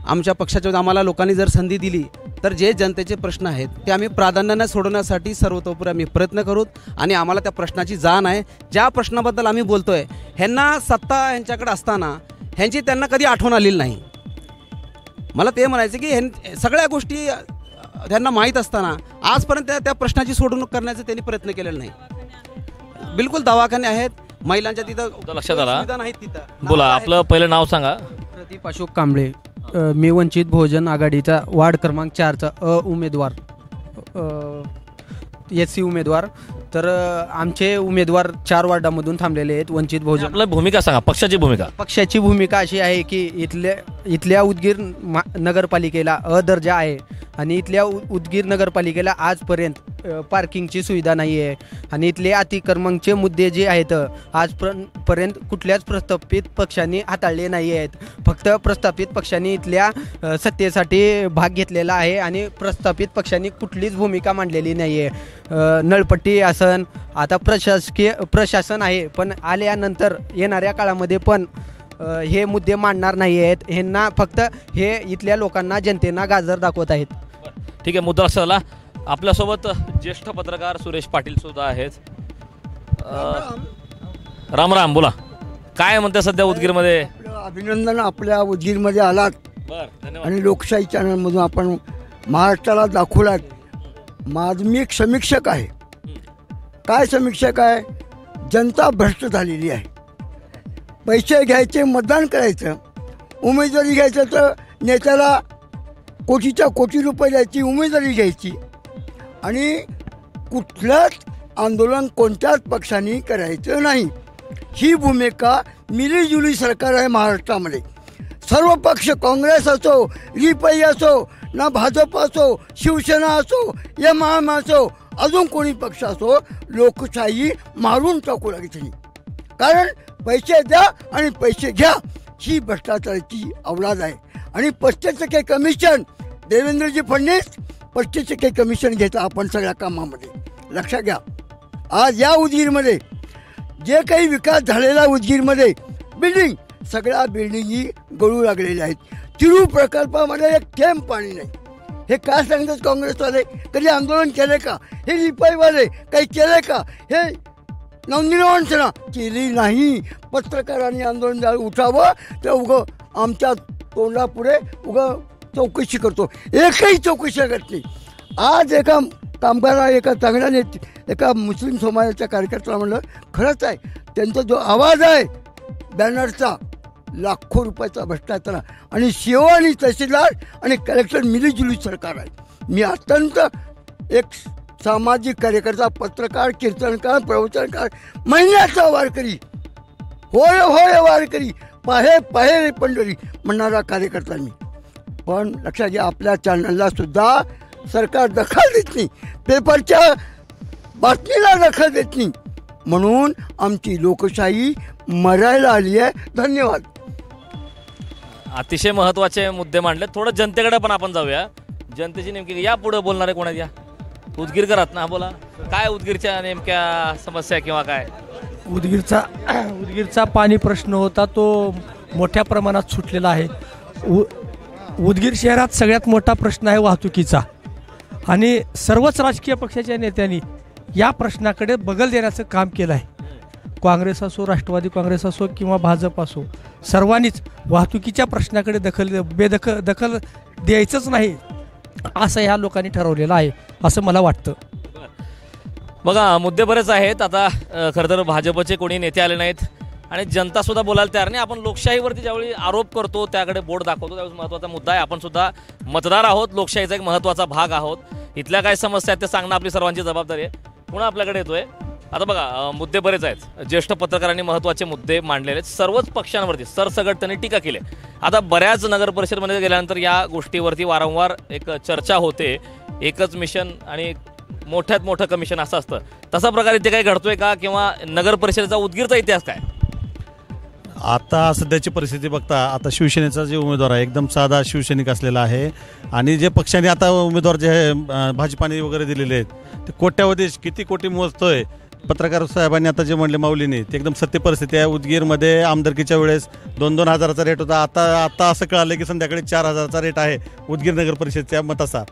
आमच्या पक्षाच्या आम्हाला लोकांनी जर संधी दिली तर जे जनतेचे प्रश्न आहेत ते आम्ही प्राधान्याने सोडवण्यासाठी सर्वतोपरी आम्ही प्रयत्न करू. आणि आम्हाला त्या प्रश्नाची जाण आहे. ज्या प्रश्नाबद्दल आम्ही बोलतोय ह्यांना सत्ता ह्यांच्याकडे असताना ह्यांची त्यांना कधी आठवण आलेली नाही. मला ते म्हणायचं की सगळ्या गोष्टी त्यांना माहीत असताना आजपर्यंत त्या प्रश्नाची सोडवणूक करण्याचा त्यांनी प्रयत्न केलेला नाही. बिलकुल दवाखाने आहेत, महिलांच्या तिथं लक्षात आला. सुविधा नाहीत तिथं. बोला, आपलं पहिलं नाव सांगा. प्रदीप अशोक कांबळे, मी वंचित बहुजन आघाडीचा वार्ड क्रमांक 4चा उमेदवार, SC उमेदवार. तर आमचे उमेदवार 4 वार्डामधून थांबलेले आहेत वंचित बहुजन. आपली भूमिका सांगा, पक्षाची भूमिका. पक्षाची भूमिका अशी आहे की इथल्या उदगीर नगरपालिकेला दर्जा आहे आणि इथल्या उदगीर नगरपालिकेला आजपर्यंत पार्किंगची सुविधा नाही आहे. आणि इथले अतिक्रमणचे मुद्दे जे आहेत आजपर्यंत कुठल्याच प्रस्थापित पक्षांनी हाताळले नाही आहेत. फक्त प्रस्थापित पक्षांनी इथल्या सत्तेसाठी भाग घेतलेला आहे आणि प्रस्थापित पक्षांनी कुठलीच भूमिका मांडलेली नाही आहे. नळपट्टी आसन, आता प्रशासन आहे, पण आल्यानंतर येणाऱ्या काळामध्ये पण हे मुद्दे मांडणार नाही आहेत. ह्यांना फक्त हे इथल्या लोकांना, जनतेना गाजर दाखवत आहेत. ठीक आहे, मुद्दा लक्षात आला. आपल्यासोबत ज्येष्ठ पत्रकार सुरेश पाटील सुद्धा आहेत. राम राम. बोला, काय म्हणते सध्या उदगीरमध्ये? अभिनंदन, आपल्या उदगीरमध्ये आलात आणि लोकशाही चॅनलमधून आपण महाराष्ट्राला दाखवलात. मी एक समीक्षक आहे. काय समीक्षक आहे? जनता भ्रष्ट झालेली आहे. पैसे घ्यायचे, मतदान करायचं, उमेदवारी घ्यायचं तर नेत्याला कोटीच्या कोटी रुपये द्यायची, उमेदवारी घ्यायची आणि कुठलंच आंदोलन कोणत्याच पक्षाने करायचं नाही. ही भूमिका मिलीजुली सरकार आहे महाराष्ट्रामध्ये. सर्व पक्ष, काँग्रेस असो, रिपाई असो, ना भाजप असो, शिवसेना असो, MIM असो, अजून कोणी पक्ष असो, लोकशाही मारून टाकू लागली. कारण पैसे द्या आणि पैसे घ्या ही भ्रष्टाचाराची अवलाद आहे. आणि 35% कमिशन, देवेंद्रजी फडणवीस 35% कमिशन घेता आपण सगळ्या कामामध्ये. लक्षात घ्या. आज या उदगीरमध्ये जे काही विकास झालेला उदगीरमध्ये बिल्डिंग, सगळ्या बिल्डिंगी गळू लागलेल्या आहेत. तिरू प्रकल्पामध्ये एक थेंब पाणी नाही. हे काय सांगतात काँग्रेसवाले? कधी आंदोलन केले का? हे रिपाईवाले काही केले का? हे नवनिर्माण सेना केली नाही. पत्रकारांनी आंदोलन उठावं तर उगं आमच्या तोंडापुढे उगं चौकशी करतो. एकही चौकशी करत नाही. आज एका कामगारा, एका चांगल्याने, एका मुस्लिम समाजाच्या कार्यकर्त्याला म्हणलं, खरंच आहे त्यांचा जो आवाज आहे बॅनरचा, लाखो रुपयाचा भ्रष्टाचार आणि CO आणि तहसीलदार आणि कलेक्टर मिलीजुली सरकार आहे. मी अत्यंत एक सामाजिक कार्यकर्ता, पत्रकार, कीर्तनकार, प्रवचनकार, महिन्याचा वारकरी, होय होय वारकरी, पाहे पाहे रे पंढरी म्हणणारा कार्यकर्ता मी. पण लक्षात घ्या, आपल्या चॅनलला सुद्धा सरकार दखल देत नाही, पेपरच्या बातमीला दखल देत नाही. म्हणून आमची लोकशाही मरायला आली आहे. धन्यवाद. अतिशय महत्त्वाचे मुद्दे मांडले. थोडं जनतेकडे पण आपण जाऊया. जनतेची नेमकी या पुढे बोलणारे कोण आहेत? या उदगीरकरात ना, बोला, काय उदगीरच्या नेमक्या समस्या किंवा काय? उदगीरचा पाणी प्रश्न होता, तो मोठ्या प्रमाणात सुटलेला आहे. उदगीर शहरात सगळ्यात मोठा प्रश्न आहे वाहतुकीचा आणि सर्वच राजकीय पक्षाच्या नेत्यांनी या प्रश्नाकडे बगल देण्याचं काम केलं आहे. काँग्रेस असो, राष्ट्रवादी काँग्रेस असो किंवा भाजप असो, सर्वांनीच वाहतुकीच्या प्रश्नाकडे दखल द्यायचंच नाही असं ह्या लोकांनी ठरवलेलं आहे असं मला वाटतं. बघा, मुद्दे बरेच आहेत. आता खरं तर भाजपचे कोणी नेते आले नाहीत आणि जनता सुद्धा बोलायला तयार नाही. आपण लोकशाहीवरती ज्यावेळी आरोप करतो, त्याकडे बोट दाखवतो, त्यावेळेस महत्त्वाचा मुद्दा आहे. आपण सुद्धा मतदार आहोत, लोकशाहीचा एक महत्त्वाचा भाग आहोत. इथल्या काय समस्या आहेत ते सांगणं आपली सर्वांची जबाबदारी आहे. पुन्हा आपल्याकडे येतोय. आता बघा, मुद्दे बरेच आहेत. ज्येष्ठ पत्रकारांनी महत्त्वाचे मुद्दे मांडलेले आहेत. सर्वच पक्षांवरती सरसगट त्यांनी टीका केली. आता बऱ्याच नगर परिषदमध्ये गेल्यानंतर या गोष्टीवरती वारंवार एक चर्चा होते. एकच मिशन आणि मोठ्यात मोठं कमिशन असं असतं. तसा प्रकार इथे काही घडतोय का? किंवा नगर परिषदेचा उदगीरचा इतिहास काय? आता सध्याची परिस्थिती बघता, आता शिवसेनेचा जे उमेदवार आहे एकदम साधा शिवसैनिक असलेला आहे आणि जे पक्षाने आता उमेदवार जे भाजपाने वगैरे दिलेले आहेत ते कोट्यावधी किती कोटी मोजतोय पत्रकार साहेबांनी आता जे म्हणले माऊलीने ते एकदम सत्य परिस्थिती आहे. उदगीरमध्ये आमदारकीच्या वेळेस 2-2 हजाराचा रेट होता. आता असं कळालं की संध्याकाळी 4 हजाराचा रेट आहे उदगीर नगर परिषदच्या मताचा.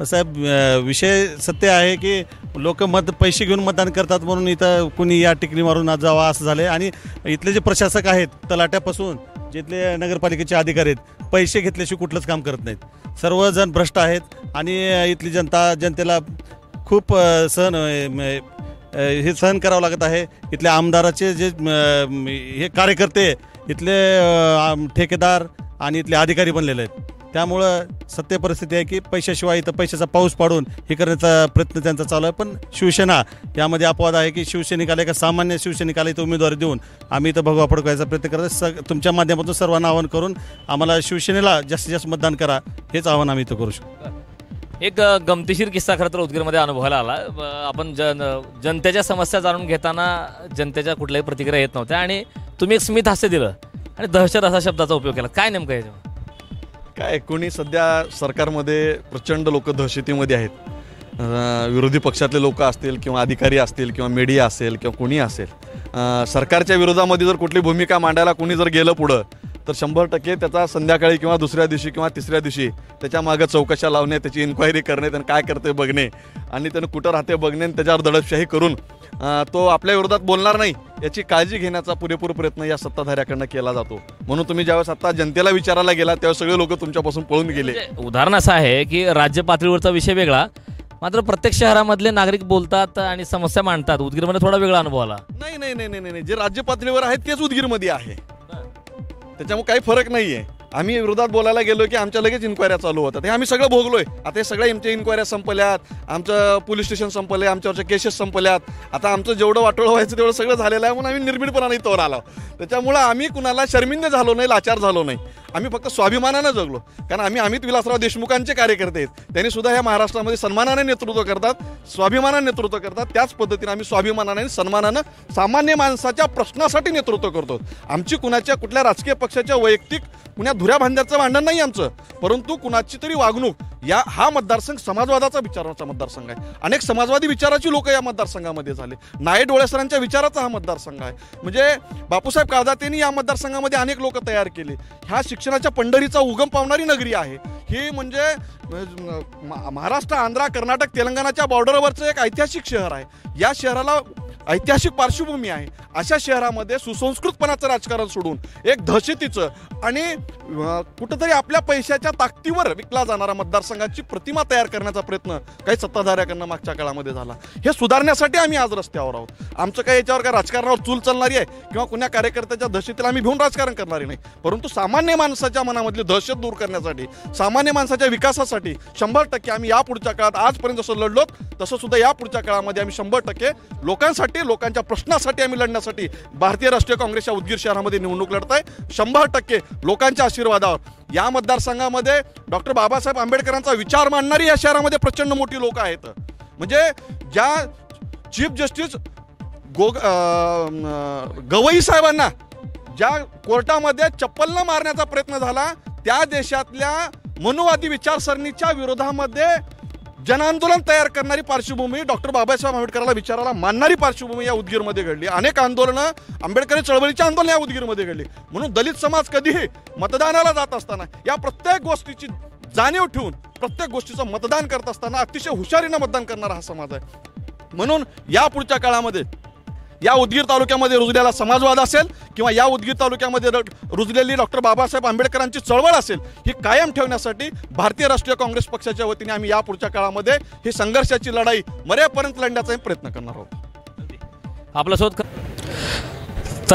साहेब, विषय सत्य आहे की लोक पैसे घेऊन मतदान करतात म्हणून इथं कुणी या टिकली मारून जावा असं झालं. आणि इथले जे प्रशासक आहेत तलाट्यापासून जिथले नगरपालिकेचे अधिकारी आहेत, पैसे घेतल्याशिवाय कुठलंच काम करत नाहीत. सर्वजण भ्रष्ट आहेत आणि इथली जनतेला खूप सहन करावं लागत आहे. इथल्या आमदाराचे जे हे कार्यकर्ते, इथले ठेकेदार आणि इथले अधिकारी बनलेले आहेत. त्यामुळं सत्य परिस्थिती आहे की पैशाशिवाय इथं पैशाचा पाऊस पाडून हे करण्याचा प्रयत्न त्यांचा चालू आहे. पण शिवसेना यामध्ये अपवाद आहे की शिवसैनिकाला एका सामान्य शिवसैनिकाला इथं उमेदवारी देऊन आम्ही इथं भगवा फडकवायचा प्रयत्न करत तुमच्या माध्यमातून सर्वांना आवाहन करून आम्हाला शिवसेनेला जास्तीत जास्त मतदान करा हेच आवाहन आम्ही इथं करू शकतो. एक गमतीशीर किस्सा खरं तर उदगीरमध्ये अनुभवायला आला. आपण जनतेच्या समस्या जाणून घेताना जनतेच्या कुठल्याही प्रतिक्रिया येत नव्हत्या आणि तुम्ही एक स्मित हास्य दिलं आणि दहशत असा शब्दाचा उपयोग केला. काय नेमकं याच्यावर? काय, कोणी सध्या सरकारमध्ये प्रचंड लोक दहशतीमध्ये आहेत. विरोधी पक्षातले लोक असतील किंवा अधिकारी असतील किंवा मीडिया असेल किंवा कोणी असेल, सरकारच्या विरोधामध्ये जर कुठली भूमिका मांडायला कोणी जर गेलं पुढं तर 100% त्याचा संध्याकाळी किंवा दुसऱ्या दिवशी किंवा तिसऱ्या दिवशी त्याच्या मागं चौकशा लावणे, त्याची इन्क्वायरी करणे, त्यानं काय करते बघणे आणि त्यानं कुठं राहते बघणे आणि त्याच्यावर दडपशाही करून तो आपल्या विरोधात बोलणार नाही याची काळजी घेण्याचा पुरेपूर प्रयत्न या सत्ताधाऱ्याकडनं केला जातो. म्हणून तुम्ही ज्यावेळेस आता जनतेला विचारायला गेला त्यावेळेस सगळे लोक तुमच्यापासून पळून गेले. उदाहरण असं आहे की राज्य पातळीवरचा विषय वेगळा, मात्र प्रत्येक शहरामधले नागरिक बोलतात आणि समस्या मांडतात. उदगीरमध्ये थोडा वेगळा अनुभव आला. नाही, जे राज्य पातळीवर आहेत तेच उदगीरमध्ये आहे, त्याच्यामुळे काही फरक नाहीये. आम्ही विरोधात बोलायला गेलो की आमच्या लगेच इन्क्वायऱ्या चालू होतात. हे आम्ही सगळं भोगलोय. आता हे सगळ्या आमच्या इन्क्वायऱ्या संपल्यात, आमचं पोलीस स्टेशन संपले, आमच्यावरच्या केसेस संपल्यात. आता आमचं जेवढं वाटोळं व्हायचं तेवढं सगळं झालेलं आहे म्हणून आम्ही निर्भीडपणाने तोवर आलो. त्याच्यामुळं आम्ही कुणाला शर्मिंद झालो नाही, लाचार झालो नाही. आम्ही फक्त स्वाभिमानानं जगलो. कारण आम्ही अमित विलासराव देशमुखांचे कार्यकर्ते आहेत. त्यांनी सुद्धा ह्या महाराष्ट्रामध्ये सन्मानाने नेतृत्व करतात, स्वाभिमानाने नेतृत्व करतात. त्याच पद्धतीने आम्ही स्वाभिमानाने आणि सन्मानानं सामान्य माणसाच्या प्रश्नासाठी नेतृत्व करतो. आमची कुणाच्या कुठल्या राजकीय पक्षाच्या वैयक्तिक कुण्या धुऱ्या भांड्याचं भांडण नाही आमचं, परंतु कुणाची तरी वागणूक. हा मतदारसंघ समाजवादाचा विचाराचा मतदारसंघ आहे. अनेक समाजवादी विचाराची लोक या मतदारसंघामध्ये झाले. नाये डोळेसरांच्या विचाराचा हा मतदारसंघ आहे. म्हणजे बापूसाहेब काळदातेंनी या मतदारसंघामध्ये अनेक लोक तयार केले. ह्या शिक्षणाच्या पंढरीचा उगम पावणारी नगरी आहे ही. म्हणजे महाराष्ट्र, आंध्र, कर्नाटक, तेलंगणाच्या बॉर्डरवरचं एक ऐतिहासिक शहर आहे. या शहराला ऐतिहासिक पार्श्वभूमी आहे. अशा शहरामध्ये सुसंस्कृतपणाचं राजकारण सोडून एक दहशतीचं आणि कुठंतरी आपल्या पैशाच्या ताकदीवर विकला जाणारा मतदारसंघाची प्रतिमा तयार करण्याचा प्रयत्न काही सत्ताधाऱ्याकडनं मागच्या काळामध्ये झाला. हे सुधारण्यासाठी आम्ही आज रस्त्यावर आहोत. आमचं काही याच्यावर काय राजकारणावर चूल चालणारी आहे किंवा कुण्या कार्यकर्त्याच्या दहशतीला आम्ही भिवून राजकारण करणारी नाही, परंतु सामान्य माणसाच्या मनामधली दहशत दूर करण्यासाठी, सामान्य माणसाच्या विकासासाठी 100% आम्ही यापुढच्या काळात आजपर्यंत जसं लढलो तसं सुद्धा यापुढच्या काळामध्ये आम्ही 100% लोकांसाठी, लोकांच्या प्रश्नासाठी आम्ही लढण्यासाठी भारतीय राष्ट्रीय काँग्रेसच्या उदगीर शहरामध्ये निवडणूक लढत आहे. 100% लोकांच्या आशीर्वादावर. या मतदारसंघामध्ये डॉक्टर बाबासाहेब आंबेडकरांचा विचार मांडणारी या शहरामध्ये प्रचंड मोठी लोक आहेत. म्हणजे ज्या चीफ जस्टिस गवई साहेबांना ज्या कोर्टामध्ये चप्पल न मारण्याचा प्रयत्न झाला, त्या देशातल्या मनुवादी विचारसरणीच्या विरोधामध्ये जनआंदोलन तयार करणारी पार्श्वभूमी, डॉक्टर बाबासाहेब आंबेडकरांना विचाराला मानणारी पार्श्वभूमी या उदगीरमध्ये घडली. अनेक आंदोलनं, आंबेडकरी चळवळीची आंदोलन या उदगीरमध्ये घडली. म्हणून दलित समाज कधीही मतदानाला जात असताना या प्रत्येक गोष्टीची जाणीव ठेवून प्रत्येक गोष्टीचं मतदान करत असताना अतिशय हुशारीनं मतदान करणारा हा समाज आहे. म्हणून या पुढच्या काळामध्ये या उदगीर तालुक्यामध्ये रुजलेला समाजवाद असेल किंवा या उदगीर तालुक्यामध्ये रुजलेली डॉक्टर बाबासाहेब आंबेडकरांची चळवळ असेल, ही कायम ठेवण्यासाठी भारतीय राष्ट्रीय काँग्रेस पक्षाच्या वतीने आम्ही या पुढच्या काळामध्ये ही संघर्षाची लढाई मरेपर्यंत लढण्याचा प्रयत्न करणार आहोत.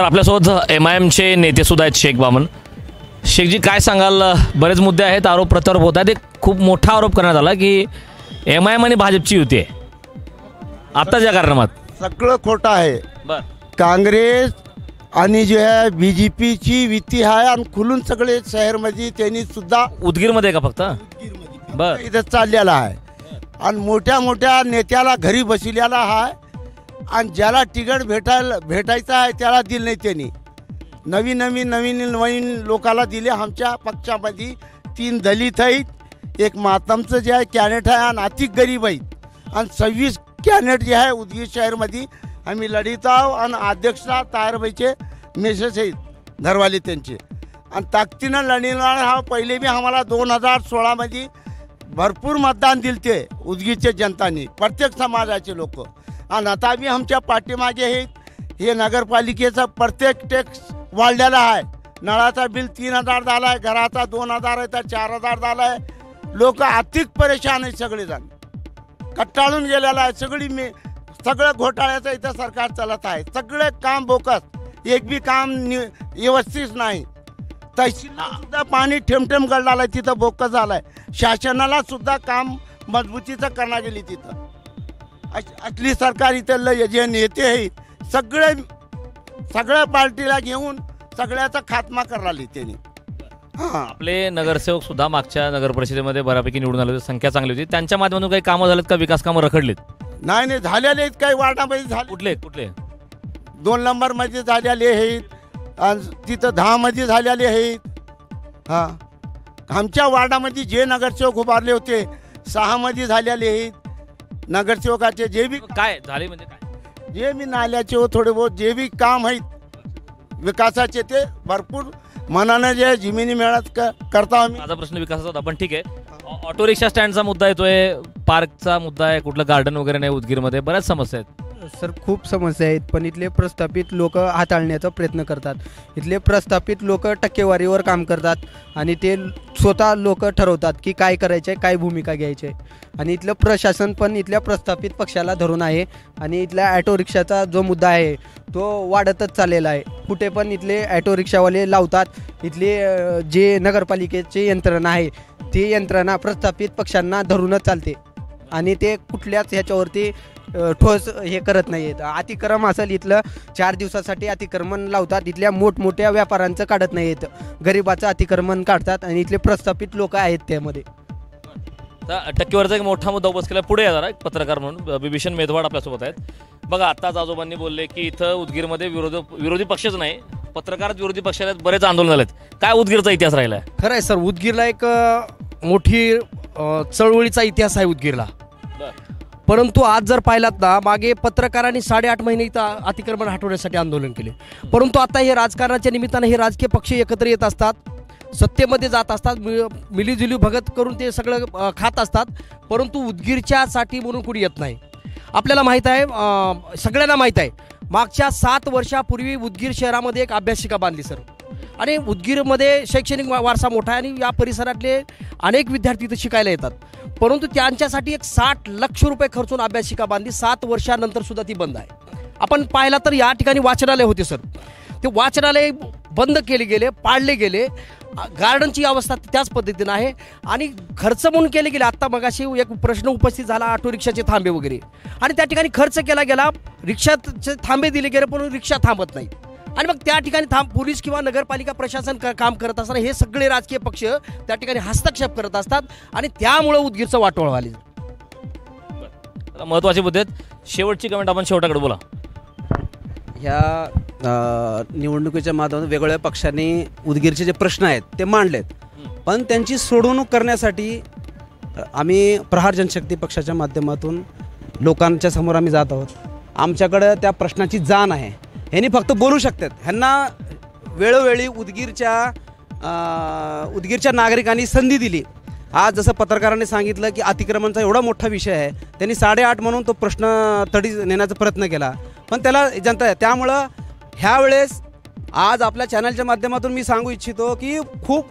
आपल्यासोबत MIMचे नेते सुद्धा आहेत, शेख बामन. शेखजी, काय सांगाल? बरेच मुद्दे आहेत, आरोप प्रत्यारोप होत आहेत. एक खूप मोठा आरोप करण्यात आला की MIM आणि भाजपची युती आहे आत्ताच्या कार्यक्रमात. सगळं खोटं आहे. काँग्रेस आणि जे आहे BJPची युती आहे आणि खुलून सगळे शहरमध्ये त्यांनी सुद्धा उदगीरमध्ये का फक्त इथं चाललेला आहे आणि मोठ्या मोठ्या नेत्याला घरी बसलेला आहे आणि ज्याला तिकीट भेटायचं आहे त्याला दिलं नाही. त्यांनी नवीन लोकाला दिले. आमच्या पक्षामध्ये 3 दलित आहेत, एक मातमचं जे आहे कॅनेट आहे आणि अतिक गरीब आहेत आणि 26 कॅनेट जे आहे उदगीर शहरमध्ये आम्ही लढीत आहो आणि अध्यक्षा तायरबाईचे मेसेज आहेत घरवाले त्यांचे आणि ताकदीनं लढणार हा पहिले बी आम्हाला 2016 भरपूर मतदान दिले ते उदगीरच्या जनतानी प्रत्येक समाजाचे लोक आणि आता बी आमच्या पाठीमागे हे नगरपालिकेचा प्रत्येक टॅक्स वाढलेला आहे. नळाचा बिल 3000 झाला आहे, घराचा 2000 आहे तर 4000 झाला आहे. लोक आर्थिक परेशान आहेत, सगळेजण कट्टाळून गेलेला आहे. सगळं घोटाळ्याचं इथं सरकार चालत आहे. सगळे काम बोकस, एक बी काम व्यवस्थित नाही. तहसीलला सुद्धा पाणी ठेमठेम गळालं आहे, तिथं बोकस झालाय. शासनाला सुद्धा काम मजबूतीचं करण्यात गेली. तिथं असली सरकार इथं जे नेते आहेत सगळ्या पार्टीला घेऊन सगळ्याचा खात्मा करायला त्यांनी. आपले नगरसेवक सुद्धा मागच्या नगर परिषदेमध्ये बऱ्यापैकी निवडून आले होते, संख्या चांगली होती. त्यांच्या माध्यमातून काही कामं झालीत का, विकास कामं रखडलीत? नाही झालेले आहेत. काही वार्डामध्ये झाले. कुठले 2 नंबरमध्ये झालेले आहेत आणि तिथं 10 मध्ये झालेले आहेत. आमच्या वार्डामध्ये जे नगरसेवक उभारले होते 6 मध्ये झालेले आहेत. नगरसेवकाचे जे बी काय झाले म्हणजे काय, जे बी नाल्याचे थोडे बहुत जे बी काम आहेत विकासाचे ते भरपूर मनाने जे जमिनी मिळत करता आम्ही. माझा प्रश्न विकासाचा होता, पण ठीक आहे. ऑटो रिक्षा स्टँडचा मुद्दा येतोय, पार्कचा मुद्दा आहे, कुठलं गार्डन वगैरे नाही उदगीरमध्ये, बऱ्याच समस्या आहेत. सर खूप समस्या आहेत, पण इथले प्रस्थापित लोक हाताळण्याचा प्रयत्न करतात. इथले प्रस्थापित लोक टक्केवारीवर काम करतात आणि ते स्वतः लोक ठरवतात की काय करायचे, काय भूमिका घ्यायची. आणि इथलं प्रशासन पण इथल्या प्रस्थापित पक्षाला धरून आहे आणि इथल्या ॲटो रिक्षाचा जो मुद्दा आहे तो वाढतच चाललेला आहे. कुठे पण इथले ॲटो रिक्षावाले लावतात. इथले जे नगरपालिकेची यंत्रणा आहे ती यंत्रणा प्रस्थापित पक्षांना धरूनच चालते आणि ते कुठल्याच ह्याच्यावरती ठोस हे करत नाही आहेत. अतिक्रम असेल इथलं 4 दिवसासाठी अतिक्रमण लावतात. इथल्या मोठमोठ्या व्यापाऱ्यांचं काढत नाही आहेत, गरिबाचं अतिक्रमण काढतात आणि इथले प्रस्थापित लोक आहेत त्यामध्ये. टक्केवारीचा एक मोठा मुद्दा उपस्थित केला. पुढे जरा एक पत्रकार म्हणून बिभीषण मेदवाड आपल्यासोबत आहेत. बघा, आत्ताच आजोबांनी बोलले की इथं उदगीरमध्ये विरोधी पक्षच नाही, पत्रकार विरोधी पक्षाला बरेच आंदोलन झालेत. काय उदगीरचा इतिहास राहिला आहे? खरं आहे सर, उदगीरला एक मोठी चळवळीचा इतिहास आहे उदगीरला. परंतु आज जर पाहिलात ना, मागे पत्रकारांनी 8.5 महिने इथं अतिक्रमण हटवण्यासाठी आंदोलन केले. परंतु आता हे राजकारणाच्या निमित्तानं हे राजकीय पक्ष एकत्र येत असतात, सत्तेमध्ये जात असतात, मिलीजुली भगत करून ते सगळं खात असतात. परंतु उदगीरच्यासाठी म्हणून कुणी येत नाही. आपल्याला माहीत आहे, सगळ्यांना माहीत आहे, मागच्या 7 वर्षापूर्वी उदगीर शहरामध्ये एक अभ्यासिका बांधली सर. आणि उदगीरमध्ये शैक्षणिक वारसा मोठा आहे आणि या परिसरातले अनेक विद्यार्थी इथं शिकायला येतात. परंतु त्यांच्यासाठी एक 60 लाख रुपये खर्चून अभ्यासिका बांधली. 7 वर्षानंतर सुद्धा ती बंद आहे. आपण पाहिला तर या ठिकाणी वाचनालय होते सर, ते वाचनालय बंद केले गेले, पाडले गेले. गार्डनची अवस्था त्याच पद्धतीनं आहे आणि खर्च म्हणून केले गेले. आत्ता मगाशी एक प्रश्न उपस्थित झाला ऑटो रिक्षाचे थांबे वगैरे, आणि त्या ठिकाणी खर्च केला गेला, रिक्षाचे थांबे दिले गेले पण रिक्षा थांबत नाही. आणि मग त्या ठिकाणी पोलीस किंवा नगरपालिका प्रशासन काम करत असताना हे सगळे राजकीय पक्ष त्या ठिकाणी हस्तक्षेप करत असतात आणि त्यामुळे उदगीरचं वाटोळ व्हायला. महत्वाचे मुद्दे आहेत. शेवटची कमेंट आपण शेवटाकडे बोला. ह्या निवडणुकीच्या माध्यमातून वेगवेगळ्या पक्षांनी उदगीरचे जे प्रश्न आहेत ते मांडलेत, पण त्यांची सोडवणूक करण्यासाठी आम्ही प्रहार जनशक्ती पक्षाच्या माध्यमातून लोकांच्या समोर आम्ही जात आहोत. आमच्याकडं त्या प्रश्नाची जाण आहे. ह्यांनी फक्त बोलू शकतात. ह्यांना वेळोवेळी उदगीरच्या नागरिकांनी संधी दिली. आज जसं पत्रकारांनी सांगितलं की अतिक्रमणचा एवढा मोठा विषय आहे, त्यांनी 8.5 म्हणून तो प्रश्न तडी नेण्याचा प्रयत्न केला, पण त्याला जनता आहे. त्यामुळं ह्यावेळेस आज आपल्या चॅनलच्या माध्यमातून मी सांगू इच्छितो की खूप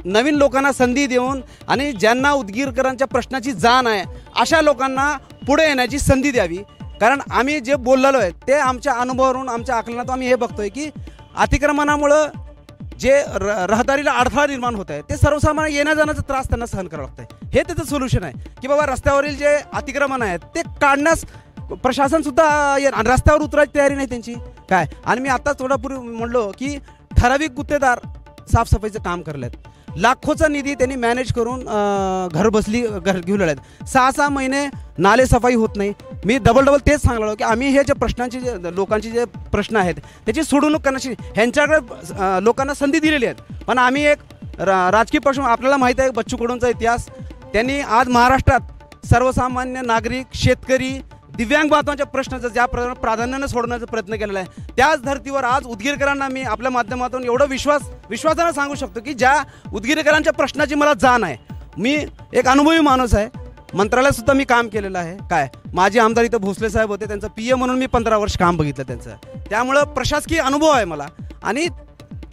नवीन लोकांना संधी देऊन आणि ज्यांना उदगीरकरांच्या प्रश्नाची जाण आहे अशा लोकांना पुढे येण्याची संधी द्यावी. कारण आम्ही जे बोललेलो आहे ते आमच्या अनुभवावरून, आमच्या आकलनातून आम्ही हे बघतोय की अतिक्रमणामुळं जे रहदारीला अडथळा निर्माण होत आहे ते सर्वसामान्य येण्या जाण्याचा त्रास त्यांना सहन करावा लागतं आहे. हे त्याचं सोल्युशन आहे की बाबा रस्त्यावरील जे अतिक्रमण आहेत ते काढण्यास प्रशासनसुद्धा रस्त्यावर उतरायची तयारी नाही त्यांची काय. आणि मी आत्ताच थोडापूर्वी म्हणलो की ठराविक गुत्तेदार साफसफाईचं काम करले आहेत. लाखोचा निधी त्यांनी मॅनेज करून घर घेऊन आहेत. 6-6 महिने नाले सफाई होत नाही. मी डबल तेच सांगलो की आम्ही हे जे प्रश्नांचे लोकांचे जे प्रश्न आहेत त्याची सोडवणूक करण्याची ह्यांच्याकडे लोकांना संधी दिलेली आहेत. पण आम्ही एक राजकीय पक्ष, आपल्याला माहीत आहे बच्चू कडूंचा इतिहास, त्यांनी आज महाराष्ट्रात सर्वसामान्य नागरिक, शेतकरी, दिव्यांग बांधवांच्या प्रश्नाचं ज्या प्राधान्याने सोडवण्याचा प्रयत्न केलेला आहे, त्याच धर्तीवर आज उदगीरकरांना मी आपल्या माध्यमातून एवढं विश्वासानं सांगू शकतो की ज्या उदगीरकरांच्या प्रश्नाची मला जाण आहे. मी एक अनुभवी माणूस आहे, मंत्रालयात सुद्धा मी काम केलेलं आहे. काय माझे आमदार इथं भोसले साहेब होते, त्यांचं PA म्हणून मी 15 वर्ष काम बघितलं त्यांचं. त्यामुळं प्रशासकीय अनुभव आहे मला आणि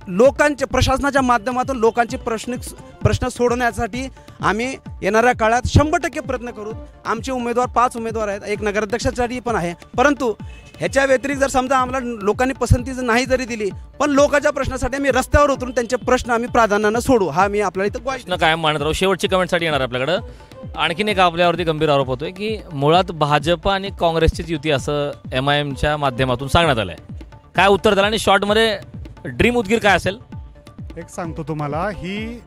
लोकांच्या प्रशासनाच्या माध्यमातून लोकांचे प्रश्न सोडवण्यासाठी आम्ही येणाऱ्या काळात 100% प्रयत्न करू. आमचे उमेदवार 5 उमेदवार आहेत, एक नगराध्यक्षासाठी पण आहे. परंतु ह्याच्या व्यतिरिक्त जर समजा आम्हाला लोकांनी पसंती नाही जरी दिली, पण लोकांच्या प्रश्नासाठी आम्ही रस्त्यावर उतरून त्यांचे प्रश्न आम्ही प्राधान्यानं सोडू, हा मी आपल्याला इथं प्रश्न कायम मांडत राहू. शेवटची कमेंटसाठी येणार आपल्याकडं. आणखीन एक आपल्यावरती गंभीर आरोप होतोय की मुळात भाजप आणि काँग्रेसचीच युती असं MIMच्या माध्यमातून सांगण्यात आलंय. काय उत्तर द्याल आणि शॉर्टमध्ये ड्रीम उदगीर काय असेल? एक सांगतो तुम्हाला, ही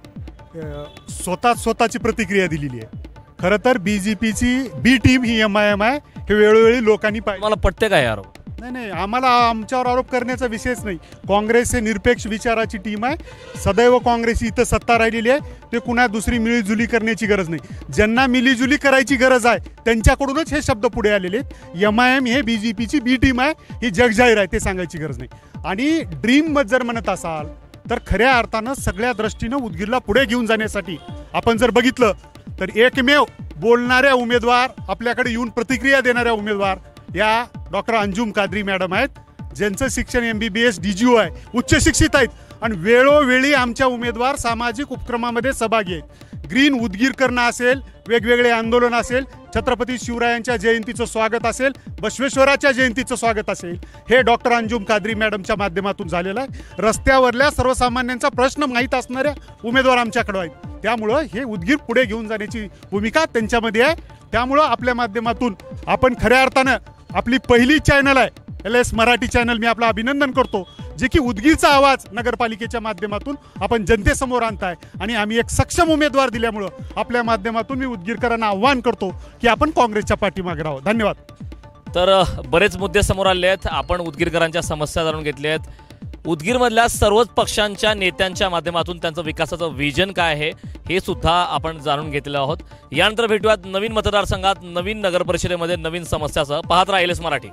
स्वतःची प्रतिक्रिया दिलेली आहे. खरं तर BJPची बी टीम ही MIM आहे, हे वेळोवेळी लोकांनी पाहिजे. मला पटते काय आरोप? नाही, आम्हाला आमच्यावर आरोप करण्याचा विषयच नाही. काँग्रेस हे निरपेक्ष विचाराची टीम आहे. सदैव काँग्रेस इथं सत्ता राहिलेली आहे. ते कुणा दुसरी मिळीजुली करण्याची गरज नाही. ज्यांना मिलीजुली करायची गरज आहे त्यांच्याकडूनच हे शब्द पुढे आलेले आहेत. MIM हे BJPची बी टीम आहे, ही जगजाहीर आहे, ते सांगायची गरज नाही. आणि ड्रीम जर म्हणत असाल तर खऱ्या अर्थानं सगळ्या दृष्टीनं उदगीरला पुढे घेऊन जाण्यासाठी आपण जर बघितलं तर एकमेव बोलणाऱ्या उमेदवार, आपल्याकडे येऊन प्रतिक्रिया देणाऱ्या उमेदवार या डॉक्टर अंजुम कादरी मॅडम आहेत, ज्यांचं शिक्षण MBBS DGO आहे, उच्च शिक्षित आहेत आणि वेळोवेळी आमच्या उमेदवार सामाजिक उपक्रमामध्ये सहभागी आहेत. ग्रीन उदगीर करणं असेल, वेगवेगळे आंदोलन असेल, छत्रपती शिवरायांच्या जयंतीचं स्वागत असेल, बसवेश्वराच्या जयंतीचं स्वागत असेल, हे डॉक्टर अंजुम कादरी मॅडमच्या माध्यमातून झालेलं आहे. रस्त्यावरल्या सर्वसामान्यांचा प्रश्न माहीत असणाऱ्या उमेदवार आमच्याकडे आहेत. त्यामुळं हे उदगीर पुढे घेऊन जाण्याची भूमिका त्यांच्यामध्ये आहे. त्यामुळं आपल्या माध्यमातून आपण खऱ्या अर्थानं आपली पहिली चॅनल आहे LS मराठी चॅनल, मी आपलं अभिनंदन करतो, जे की उदगीरचा आवाज नगरपालिकेच्या माध्यमातून आपण जनतेसमोर आणताय. आणि आम्ही एक सक्षम उमेदवार दिल्यामुळं आपल्या माध्यमातून मी उदगीरकरांना आव्हान करतो की आपण काँग्रेसच्या पाठीमागे राहू. धन्यवाद. तर बरेच मुद्दे समोर आले आहेत. आपण उदगीरकरांच्या समस्या जाणून घेतल्या आहेत. उदगीरमधल्या सर्वच पक्षांच्या नेत्यांच्या माध्यमातून त्यांचं विकासाचं विजन काय आहे हे सुद्धा आपण जाणून घेतलेलं आहोत. यानंतर भेटूयात नवीन मतदारसंघात, नवीन नगरपरिषदेमध्ये, नवीन समस्यासह. पाहत राहा LS मराठी.